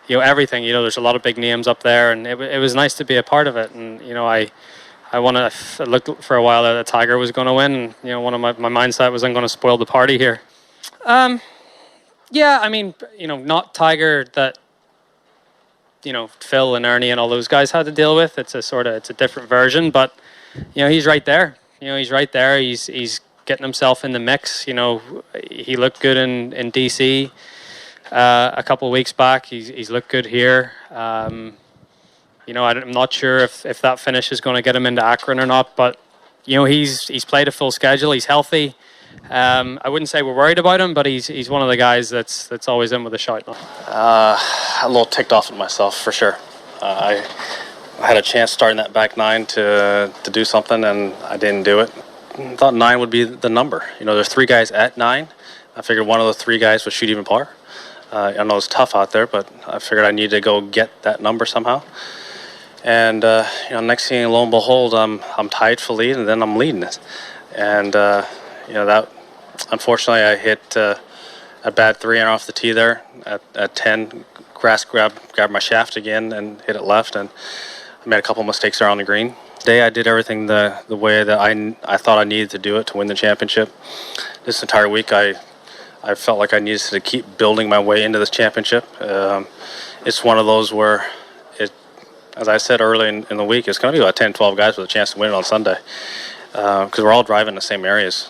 everything. There's a lot of big names up there, and it was nice to be a part of it. And I looked for a while that Tiger was going to win. And, one of my mindset was I'm going to spoil the party here. Yeah, I mean, not Tiger that Phil and Ernie and all those guys had to deal with. It's a different version, but he's right there. He's right there. He's getting himself in the mix. He looked good in DC a couple of weeks back. He's looked good here. I'm not sure if that finish is going to get him into Akron or not, but he's played a full schedule. He's healthy. I wouldn't say we're worried about him, but he's one of the guys that's always in with a shout. A little ticked off at myself for sure. I had a chance starting that back nine to do something, and I didn't do it. I thought 9 would be the number. There's 3 guys at 9. I figured one of the 3 guys would shoot even par. I know it's tough out there, but I figured I needed to go get that number somehow. And next thing, lo and behold, I'm tied for lead, and then I'm leading it. And that unfortunately I hit a bad 3-iron off the tee there at 10. Grass grabbed my shaft again and hit it left, and I made a couple mistakes there on the green. Today I did everything the way that I thought I needed to do it to win the championship. This entire week I felt like I needed to keep building my way into this championship. It's one of those where as I said early in the week, it's going to be about 10, 12 guys with a chance to win it on Sunday, because we're all driving the same areas.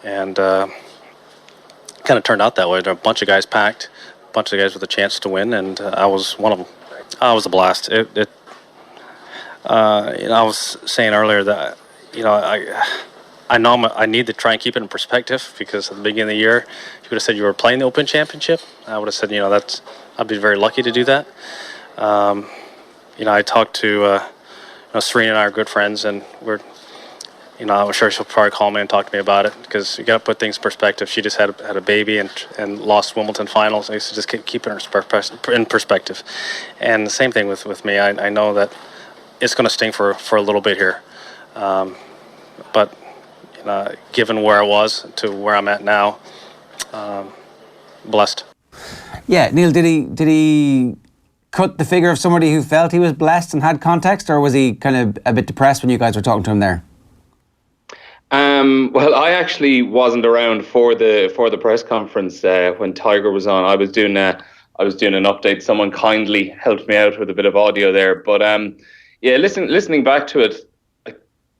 And kind of turned out that way. There were a bunch of guys packed, a bunch of guys with a chance to win, and I was one of them. I was a blast. I was saying earlier that I know I need to try and keep it in perspective, because at the beginning of the year, if you would have said you were playing the Open Championship, I would have said I'd be very lucky to do that. I talked to Serena and I are good friends, and I'm sure she'll probably call me and talk to me about it, because you got to put things in perspective. She just had a baby and lost Wimbledon finals. I used to just keep it in perspective. And the same thing with me. I know that it's going to sting for a little bit here, but given where I was to where I'm at now, blessed. Yeah, Neil, did he cut the figure of somebody who felt he was blessed and had context, or was he kind of a bit depressed when you guys were talking to him there? Well, I actually wasn't around for the press conference when Tiger was on. I was doing an update. Someone kindly helped me out with a bit of audio there. But listening back to it,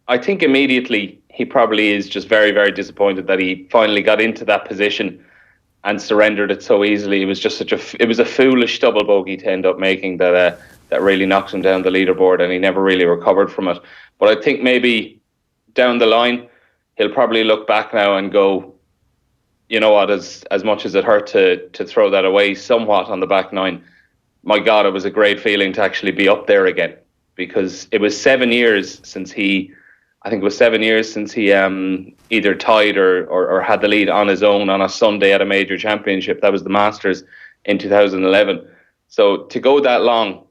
I think immediately he probably is just very, very disappointed that he finally got into that position and surrendered it so easily. It was just it was a foolish double bogey to end up making that really knocked him down the leaderboard, and he never really recovered from it. But I think maybe down the line, he'll probably look back now and go, you know what, as much as it hurt to throw that away somewhat on the back nine, my God, it was a great feeling to actually be up there again, because it was 7 years since he either tied or had the lead on his own on a Sunday at a major championship. That was the Masters in 2011. So to go that long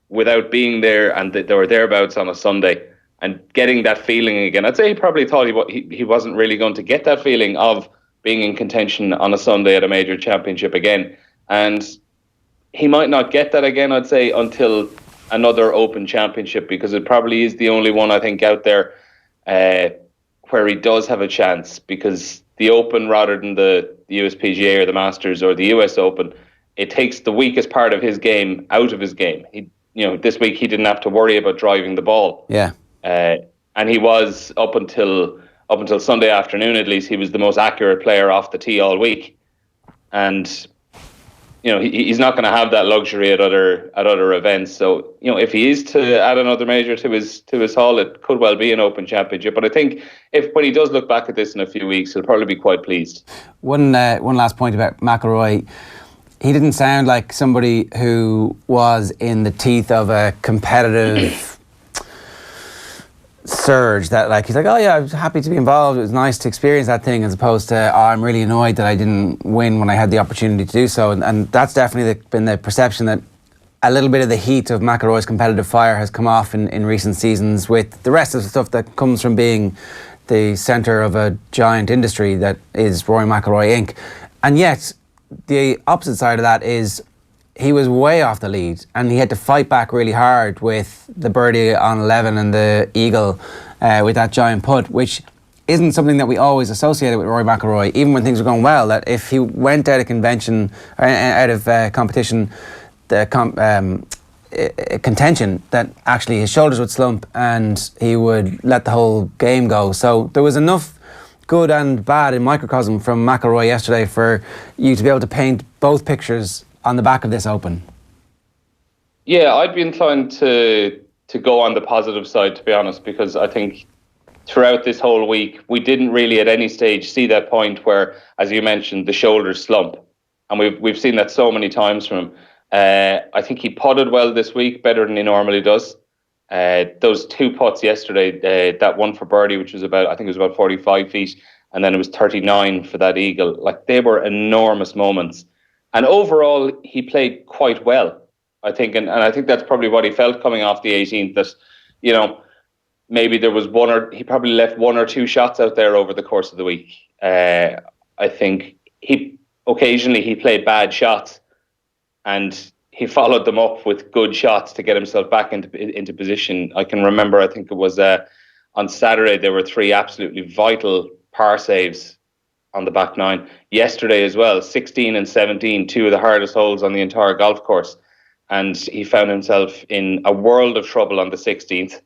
without being there, and they were thereabouts on a Sunday, and getting that feeling again, I'd say he probably thought he wasn't really going to get that feeling of being in contention on a Sunday at a major championship again. And he might not get that again, I'd say, until another Open Championship, because it probably is the only one, I think, out there where he does have a chance, because the Open, rather than the USPGA or the Masters or the US Open, it takes the weakest part of his game out of his game. This week he didn't have to worry about driving the ball. Yeah. And he was, up until Sunday afternoon at least, he was the most accurate player off the tee all week. And he's not going to have that luxury at other events. So if he is to add another major to his haul, it could well be an Open Championship. But I think when he does look back at this in a few weeks, he'll probably be quite pleased. One last point about McIlroy. He didn't sound like somebody who was in the teeth of a competitive surge, that he's like, oh yeah, I was happy to be involved, it was nice to experience that thing, as opposed to, oh, I'm really annoyed that I didn't win when I had the opportunity to do so. And that's definitely been the perception, that a little bit of the heat of McIlroy's competitive fire has come off in recent seasons, with the rest of the stuff that comes from being the centre of a giant industry that is Rory McIlroy Inc. And yet the opposite side of that is he was way off the lead and he had to fight back really hard with the birdie on 11 and the eagle with that giant putt, which isn't something that we always associated with Rory McIlroy, even when things were going well, that if he went out of convention, out of competition, contention, that actually his shoulders would slump and he would let the whole game go. So there was enough good and bad in microcosm from McIlroy yesterday for you to be able to paint both pictures on the back of this Open. Yeah, I'd be inclined to go on the positive side, to be honest, because I think throughout this whole week, we didn't really at any stage see that point where, as you mentioned, the shoulders slump. And we've seen that so many times from him. I think he putted well this week, better than he normally does. Those 2 putts yesterday, that one for birdie, which was I think it was about 45 feet, and then it was 39 for that eagle. Like, they were enormous moments. And overall, he played quite well, I think. And I think that's probably what he felt coming off the 18th, that, you know, maybe there was he probably left 1 or 2 shots out there over the course of the week. I think occasionally he played bad shots and he followed them up with good shots to get himself back into position. I can remember, I think it was on Saturday, there were 3 absolutely vital par saves on the back 9. Yesterday as well, 16 and 17, 2 of the hardest holes on the entire golf course. And he found himself in a world of trouble on the 16th.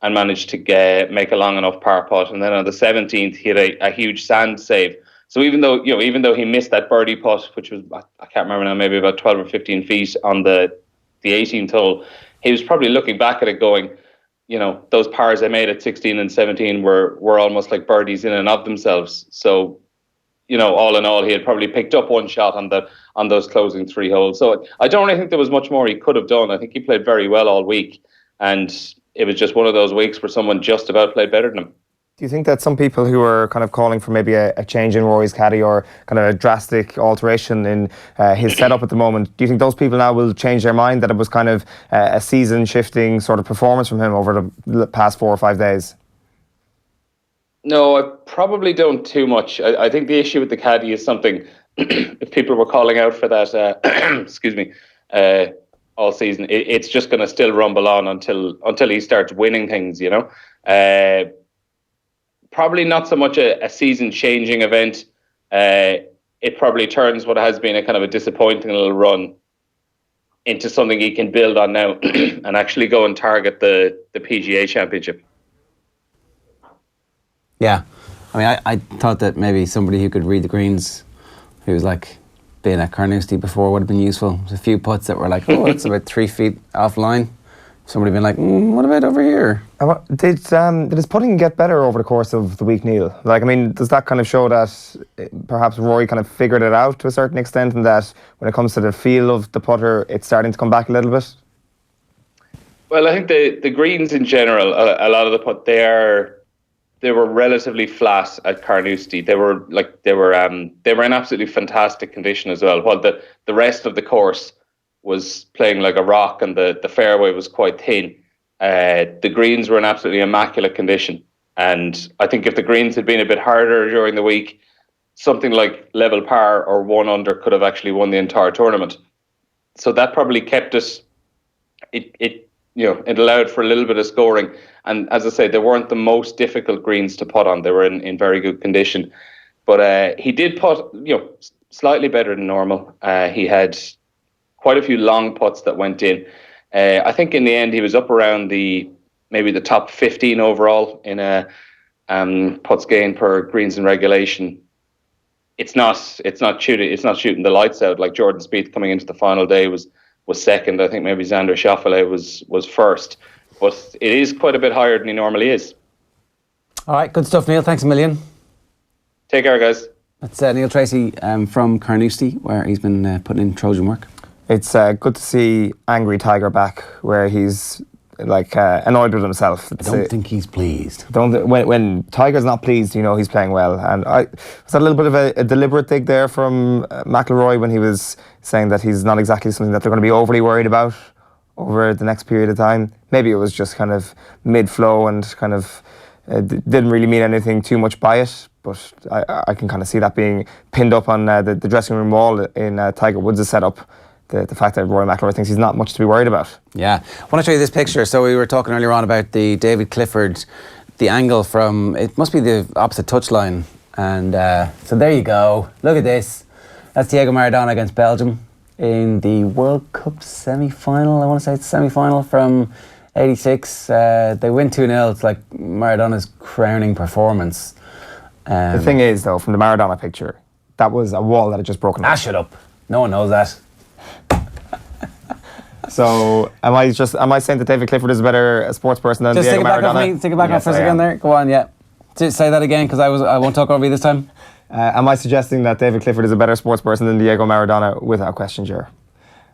And managed to make a long enough par putt, and then on the 17th he had a huge sand save. So even though he missed that birdie putt, which was, I can't remember now, maybe about 12 or 15 feet on the 18th hole, he was probably looking back at it going, you know, those pars I made at 16 and 17 were almost like birdies in and of themselves. So, you know, all in all, he had probably picked up 1 shot on those closing 3 holes. So I don't really think there was much more he could have done. I think he played very well all week, and it was just one of those weeks where someone just about played better than him. Do you think that some people who are kind of calling for maybe a change in Rory's caddy or kind of a drastic alteration in his setup at the moment, do you think those people now will change their mind, that it was kind of a season-shifting sort of performance from him over the past 4 or 5 days? No, I probably don't too much. I think the issue with the caddy is something, if people were calling out for that, excuse me, all season, it's just going to still rumble on until he starts winning things, you know. Probably not so much a season-changing event. It probably turns what has been a kind of a disappointing little run into something he can build on now and actually go and target the PGA Championship. Yeah, I mean, I thought that maybe somebody who could read the greens, who was like being at Carnoustie before, would have been useful. There's a few putts that were like, oh, it's about 3 feet offline. Somebody been like, what about over here? Did his putting get better over the course of the week, Neil? Like, I mean, does that kind of show that perhaps Rory kind of figured it out to a certain extent, and that when it comes to the feel of the putter, it's starting to come back a little bit? Well, I think the greens in general, a lot of the putt, they were relatively flat at Carnoustie. They were in absolutely fantastic condition as well. While the rest of the course was playing like a rock and the fairway was quite thin, the greens were in absolutely immaculate condition. And I think if the greens had been a bit harder during the week, something like level par or 1 under could have actually won the entire tournament. So that probably kept us. It allowed for a little bit of scoring. And as I say, they weren't the most difficult greens to putt on. They were in very good condition. But he did putt, slightly better than normal. He had quite a few long putts that went in. I think in the end he was up around maybe the top 15 overall in putts gained per greens in regulation. It's not shooting the lights out like Jordan Spieth coming into the final day was second. I think maybe Xander Schauffele was first, but it is quite a bit higher than he normally is. All right, good stuff, Neil. Thanks a million. Take care, guys. That's Neil Treacy from Carnoustie, where he's been putting in Trojan work. It's good to see angry Tiger back, where he's annoyed with himself. I don't think he's pleased. When Tiger's not pleased, he's playing well. And was that a little bit of a deliberate dig there from McIlroy when he was saying that he's not exactly something that they're going to be overly worried about over the next period of time? Maybe it was just kind of mid-flow and kind of didn't really mean anything too much by it. But I can kind of see that being pinned up on the dressing room wall in Tiger Woods' setup. the fact that Rory McIlroy thinks he's not much to be worried about. Yeah. I want to show you this picture. So we were talking earlier on about the David Clifford, the angle from, it must be the opposite touchline. And so there you go. Look at this. That's Diego Maradona against Belgium in the World Cup semi-final. I want to say it's semi-final from 86. They win 2-0. It's like Maradona's crowning performance. The thing is, though, from the Maradona picture, that was a wall that had just broken up. Shut up. No one knows that. So, am I saying that David Clifford is a better sports person than Diego Maradona? Take it back off for a second there. Go on, yeah. Say that again, because I won't talk over you this time. Am I suggesting that David Clifford is a better sports person than Diego Maradona? Without question, sure.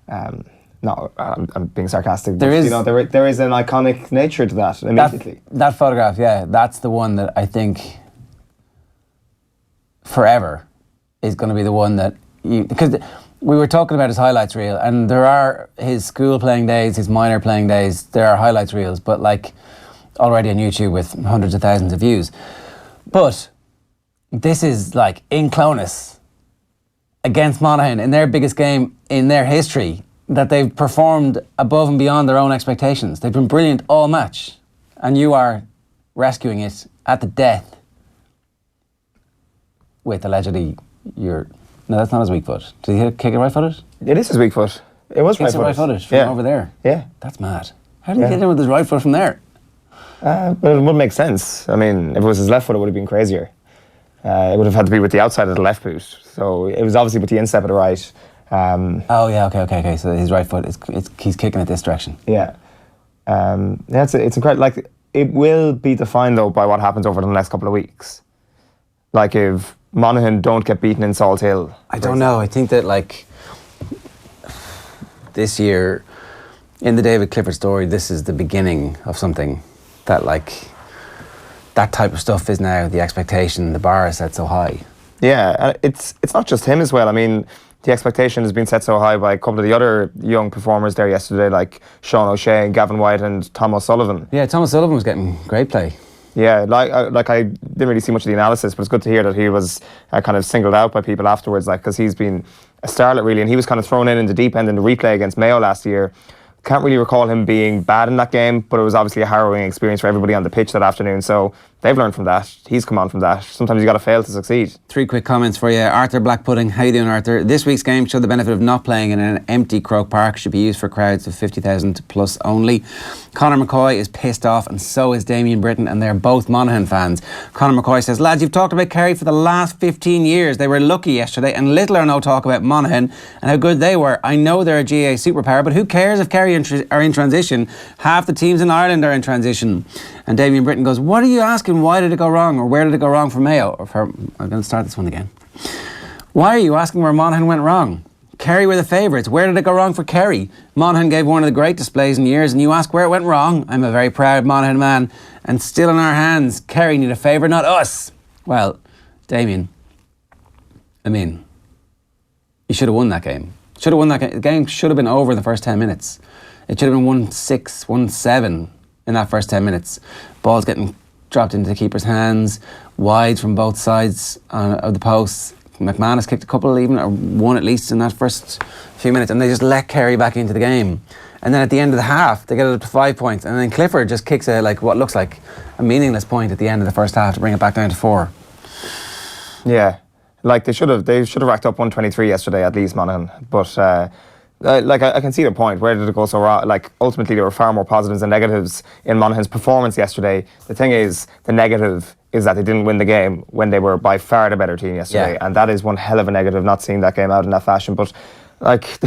No, I'm being sarcastic. There is an iconic nature to that immediately. That photograph, yeah, that's the one that I think forever is going to be the one that because we were talking about his highlights reel, and there are his school playing days, his minor playing days, there are highlights reels, but like already on YouTube with hundreds of thousands of views. But this is like in Clonus against Monaghan in their biggest game in their history, that they've performed above and beyond their own expectations. They've been brilliant all match, and you are rescuing it at the death with allegedly your... No, that's not his weak foot. Did he kick it right-footed? It is his weak foot. It was right-footed from over there. Yeah. That's mad. How did he hit him with his right foot from there? But it would make sense. I mean, if it was his left foot, it would have been crazier. It would have had to be with the outside of the left boot. So it was obviously with the instep of the right. Okay. So his right foot, he's kicking it this direction. Yeah. It's incredible. Like, it will be defined, though, by what happens over the next couple of weeks. Like, if Monaghan don't get beaten in Salt Hill. I don't know. I think that, like, this year, in the David Clifford story, this is the beginning of something that, like, that type of stuff is now the expectation. The bar is set so high. Yeah, it's not just him as well. I mean, the expectation has been set so high by a couple of the other young performers there yesterday, like Sean O'Shea, Gavin White and Tom O'Sullivan. Yeah, Tom O'Sullivan was getting great play. Yeah, like I didn't really see much of the analysis, but it's good to hear that he was kind of singled out by people afterwards, like, because he's been a starlet really, and he was kind of thrown in the deep end in the replay against Mayo last year. Can't really recall him being bad in that game, but it was obviously a harrowing experience for everybody on the pitch that afternoon. So they've learned from that. He's come on from that. Sometimes you got to fail to succeed. 3 quick comments for you. Arthur Black Pudding, how you doing, Arthur? This week's game showed the benefit of not playing in an empty Croke Park. Should be used for crowds of 50,000 plus only. Conor McCoy is pissed off, and so is Damien Britton, and they're both Monaghan fans. Conor McCoy says, lads, you've talked about Kerry for the last 15 years. They were lucky yesterday, and little or no talk about Monaghan and how good they were. I know they're a GA superpower, but who cares if Kerry are in transition? Half the teams in Ireland are in transition. And Damien Britton goes, what are you asking? Why did it go wrong? Or where did it go wrong for Mayo? I'm going to start this one again. Why are you asking where Monaghan went wrong? Kerry were the favourites. Where did it go wrong for Kerry? Monaghan gave one of the great displays in years, and you ask where it went wrong? I'm a very proud Monaghan man, and still in our hands. Kerry need a favour, not us. Well, Damien, I mean, you should have won that game. Should have won that game. The game should have been over in the first 10 minutes. It should have been 1-6, 1-7 in that first 10 minutes. Ball's getting dropped into the keeper's hands, wide from both sides of the posts. McManus kicked a couple even, or one at least in that first few minutes, and they just let Kerry back into the game. And then at the end of the half, they get it up to 5 points, and then Clifford just kicks what looks like a meaningless point at the end of the first half to bring it back down to 4. Yeah, like they should have racked up 123 yesterday at least, Monaghan, but I can see the point. Where did it go so wrong? Like, ultimately there were far more positives than negatives in Monaghan's performance yesterday. The thing is, the negative is that they didn't win the game when they were by far the better team yesterday, and that is one hell of a negative, not seeing that game out in that fashion. But like,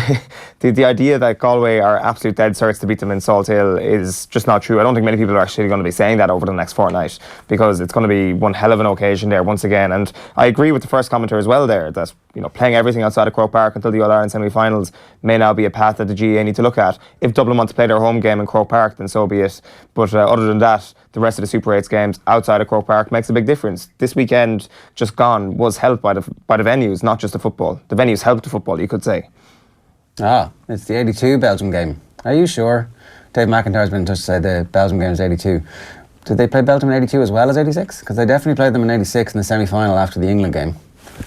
the idea that Galway are absolute dead certs to beat them in Salt Hill is just not true. I don't think many people are actually going to be saying that over the next fortnight, because it's going to be one hell of an occasion there once again. And I agree with the first commenter as well there, that, you know, playing everything outside of Croke Park until the All-Ireland semi-finals may now be a path that the GAA need to look at. If Dublin want to play their home game in Croke Park, then so be it. But other than that, the rest of the Super 8s games outside of Croke Park makes a big difference. This weekend just gone was helped by the venues, not just the football. The venues helped the football, you could say. Ah, it's the 82 Belgium game. Are you sure? Dave McIntyre's been in touch to say the Belgium game is 82. Did they play Belgium in 82 as well as 86? Because they definitely played them in 86 in the semi-final after the England game.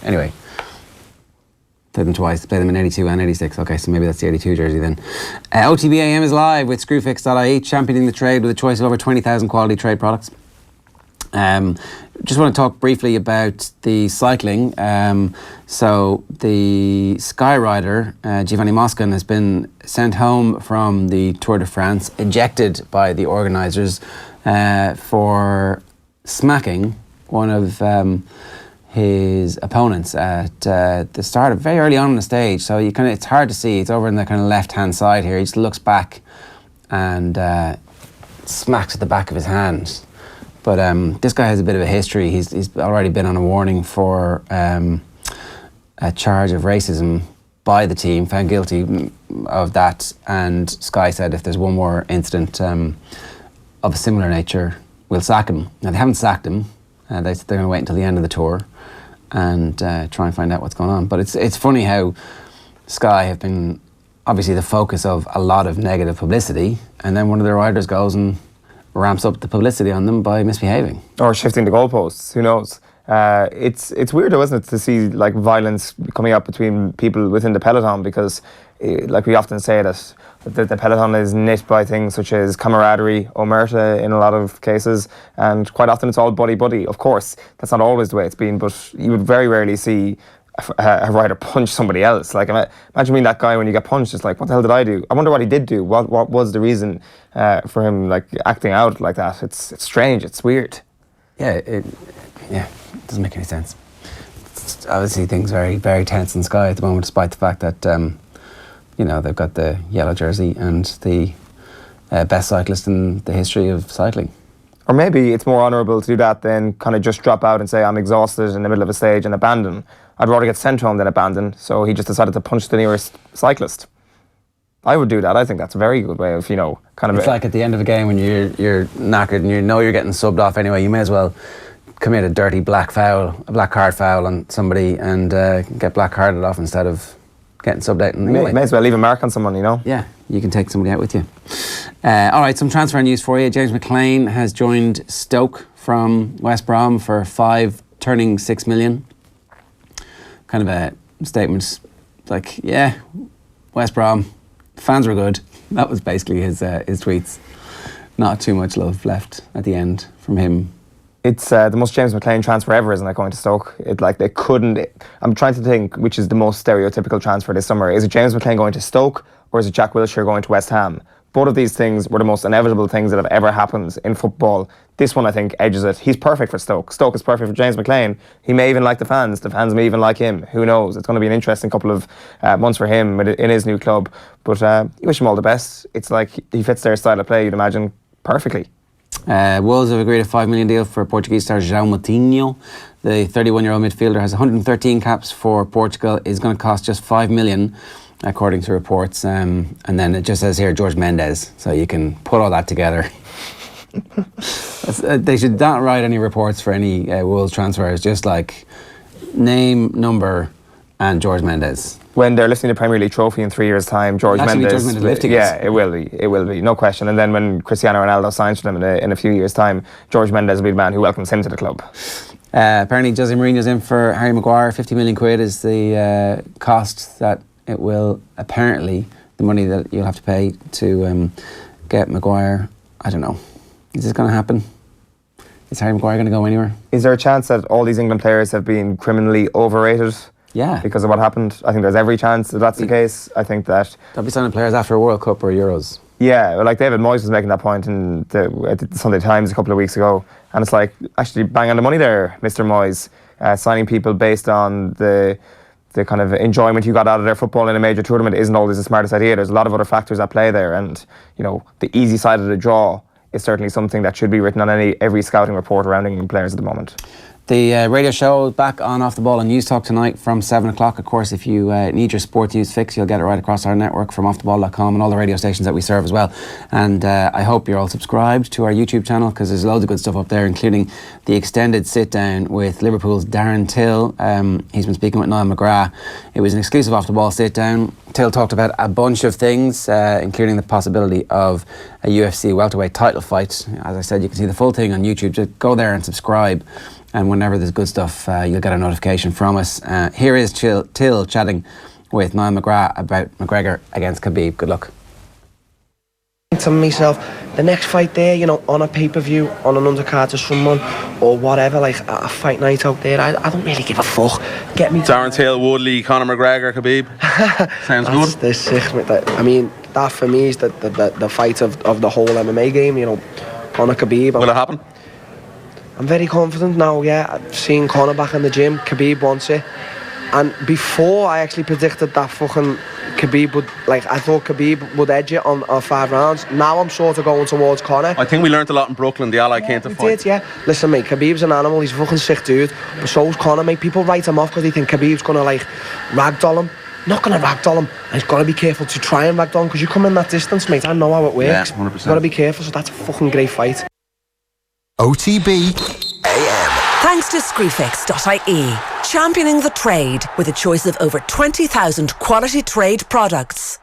Anyway. Played them twice. Played them in 82 and 86. Okay, so maybe that's the 82 jersey then. OTB AM is live with Screwfix.ie, championing the trade with a choice of over 20,000 quality trade products. Just want to talk briefly about the cycling. So the Skyrider, Giovanni Moscon, has been sent home from the Tour de France, ejected by the organisers for smacking one of his opponents at the start of very early on in the stage. So it's hard to see. It's over in the kind of left-hand side here. He just looks back and smacks at the back of his hand. But this guy has a bit of a history. He's already been on a warning for a charge of racism by the team, found guilty of that. And Sky said if there's one more incident of a similar nature, we'll sack him. Now, they haven't sacked him. They're going to wait until the end of the tour and try and find out what's going on. But it's funny how Sky have been obviously the focus of a lot of negative publicity, and then one of their riders goes and ramps up the publicity on them by misbehaving. Or shifting the goalposts, who knows? It's weird though, isn't it, to see like violence coming up between people within the peloton, because like we often say that the peloton is knit by things such as camaraderie, omerta in a lot of cases, and quite often it's all buddy-buddy. Of course, that's not always the way it's been, but you would very rarely see a rider punch somebody else. Like, imagine being that guy when you get punched. It's like, what the hell did I do? I wonder what he did do. What was the reason for him like acting out like that? It's strange. It's weird. Yeah, it doesn't make any sense. It's obviously things very, very tense in Sky at the moment, despite the fact that they've got the yellow jersey and the best cyclist in the history of cycling. Or maybe it's more honourable to do that than kind of just drop out and say, I'm exhausted in the middle of a stage and abandon. I'd rather get sent home than abandon. So he just decided to punch the nearest cyclist. I would do that. I think that's a very good way of, kind of... It's like at the end of a game when you're knackered and you know you're getting subbed off anyway, you may as well commit a dirty black card foul on somebody and get black carded off instead of getting subbed out. Anyway. May as well leave a mark on someone, Yeah, you can take somebody out with you. All right, some transfer news for you. James McLean has joined Stoke from West Brom for 5 turning 6 million. Kind of a statement like, yeah, West Brom, fans were good. That was basically his tweets. Not too much love left at the end from him. It's the most James McLean transfer ever, isn't it, going to Stoke? I'm trying to think which is the most stereotypical transfer this summer. Is it James McLean going to Stoke, or is it Jack Wilshere going to West Ham? Both of these things were the most inevitable things that have ever happened in football. This one, I think, edges it. He's perfect for Stoke. Stoke is perfect for James McLean. He may even like the fans. The fans may even like him. Who knows? It's going to be an interesting couple of months for him in his new club. But you wish him all the best. It's like he fits their style of play, you'd imagine, perfectly. Wolves have agreed a $5 million deal for Portuguese star João Moutinho. The 31-year-old midfielder has 113 caps for Portugal. Is going to cost just $5 million, according to reports. And then it just says here George Mendes, so you can put all that together. They should not write any reports for any Wolves transfers. Just like name, number, and George Mendes. When they're lifting the Premier League trophy in 3 years' time, George Mendes lifting it. It will be, no question. And then when Cristiano Ronaldo signs for them in a few years' time, George Mendes will be the man who welcomes him to the club. Apparently, Jose Mourinho's in for Harry Maguire. 50 million quid is the cost that it will, apparently, the money that you'll have to pay to get Maguire. I don't know. Is this going to happen? Is Harry Maguire going to go anywhere? Is there a chance that all these England players have been criminally overrated? Yeah. Because of what happened? I think there's every chance that that's the case. I think that... They'll be signing players after a World Cup or Euros. Yeah, well, like David Moyes was making that point at the Sunday Times a couple of weeks ago. And it's like, actually bang on the money there, Mr. Moyes. Signing people based on the kind of enjoyment you got out of their football in a major tournament isn't always the smartest idea. There's a lot of other factors at play there. And, the easy side of the draw is certainly something that should be written on every scouting report around England players at the moment. The radio show back on Off the Ball and News Talk tonight from 7 o'clock. Of course, if you need your sports news fix, you'll get it right across our network from offtheball.com and all the radio stations that we serve as well. And I hope you're all subscribed to our YouTube channel, because there's loads of good stuff up there, including the extended sit-down with Liverpool's Darren Till. He's been speaking with Niall McGrath. It was an exclusive Off the Ball sit-down. Till talked about a bunch of things, including the possibility of a UFC welterweight title fight. As I said, you can see the full thing on YouTube. Just go there and subscribe. and whenever there's good stuff, you'll get a notification from us. Here is Till chatting with Niall McGrath about McGregor against Khabib. Good luck. To myself, the next fight there, you know, on a pay-per-view, on an undercard to someone, or whatever, like a fight night out there, I don't really give a fuck. Get me Darren Till, Woodley, Conor McGregor, Khabib. Sounds good. That's sick. I mean, that for me is the fight of the whole MMA game, you know, Conor Khabib. Will it happen? I'm very confident now, yeah. I've seen Conor back in the gym, Khabib wants it. And before I actually predicted that fucking Khabib would, like, I thought Khabib would edge it on 5 rounds. Now I'm sort of going towards Conor. I think we learnt a lot in Brooklyn, the ally came to fight. Did, yeah. Listen, mate, Khabib's an animal, he's a fucking sick dude. But so's Conor, mate. People write him off because they think Khabib's going to, like, ragdoll him. Not going to ragdoll him. And he's got to be careful to try and ragdoll him because you come in that distance, mate. I know how it works. Yeah, 100%. You've got to be careful, so that's a fucking great fight. OTB AM. Thanks to Screwfix.ie, championing the trade with a choice of over 20,000 quality trade products.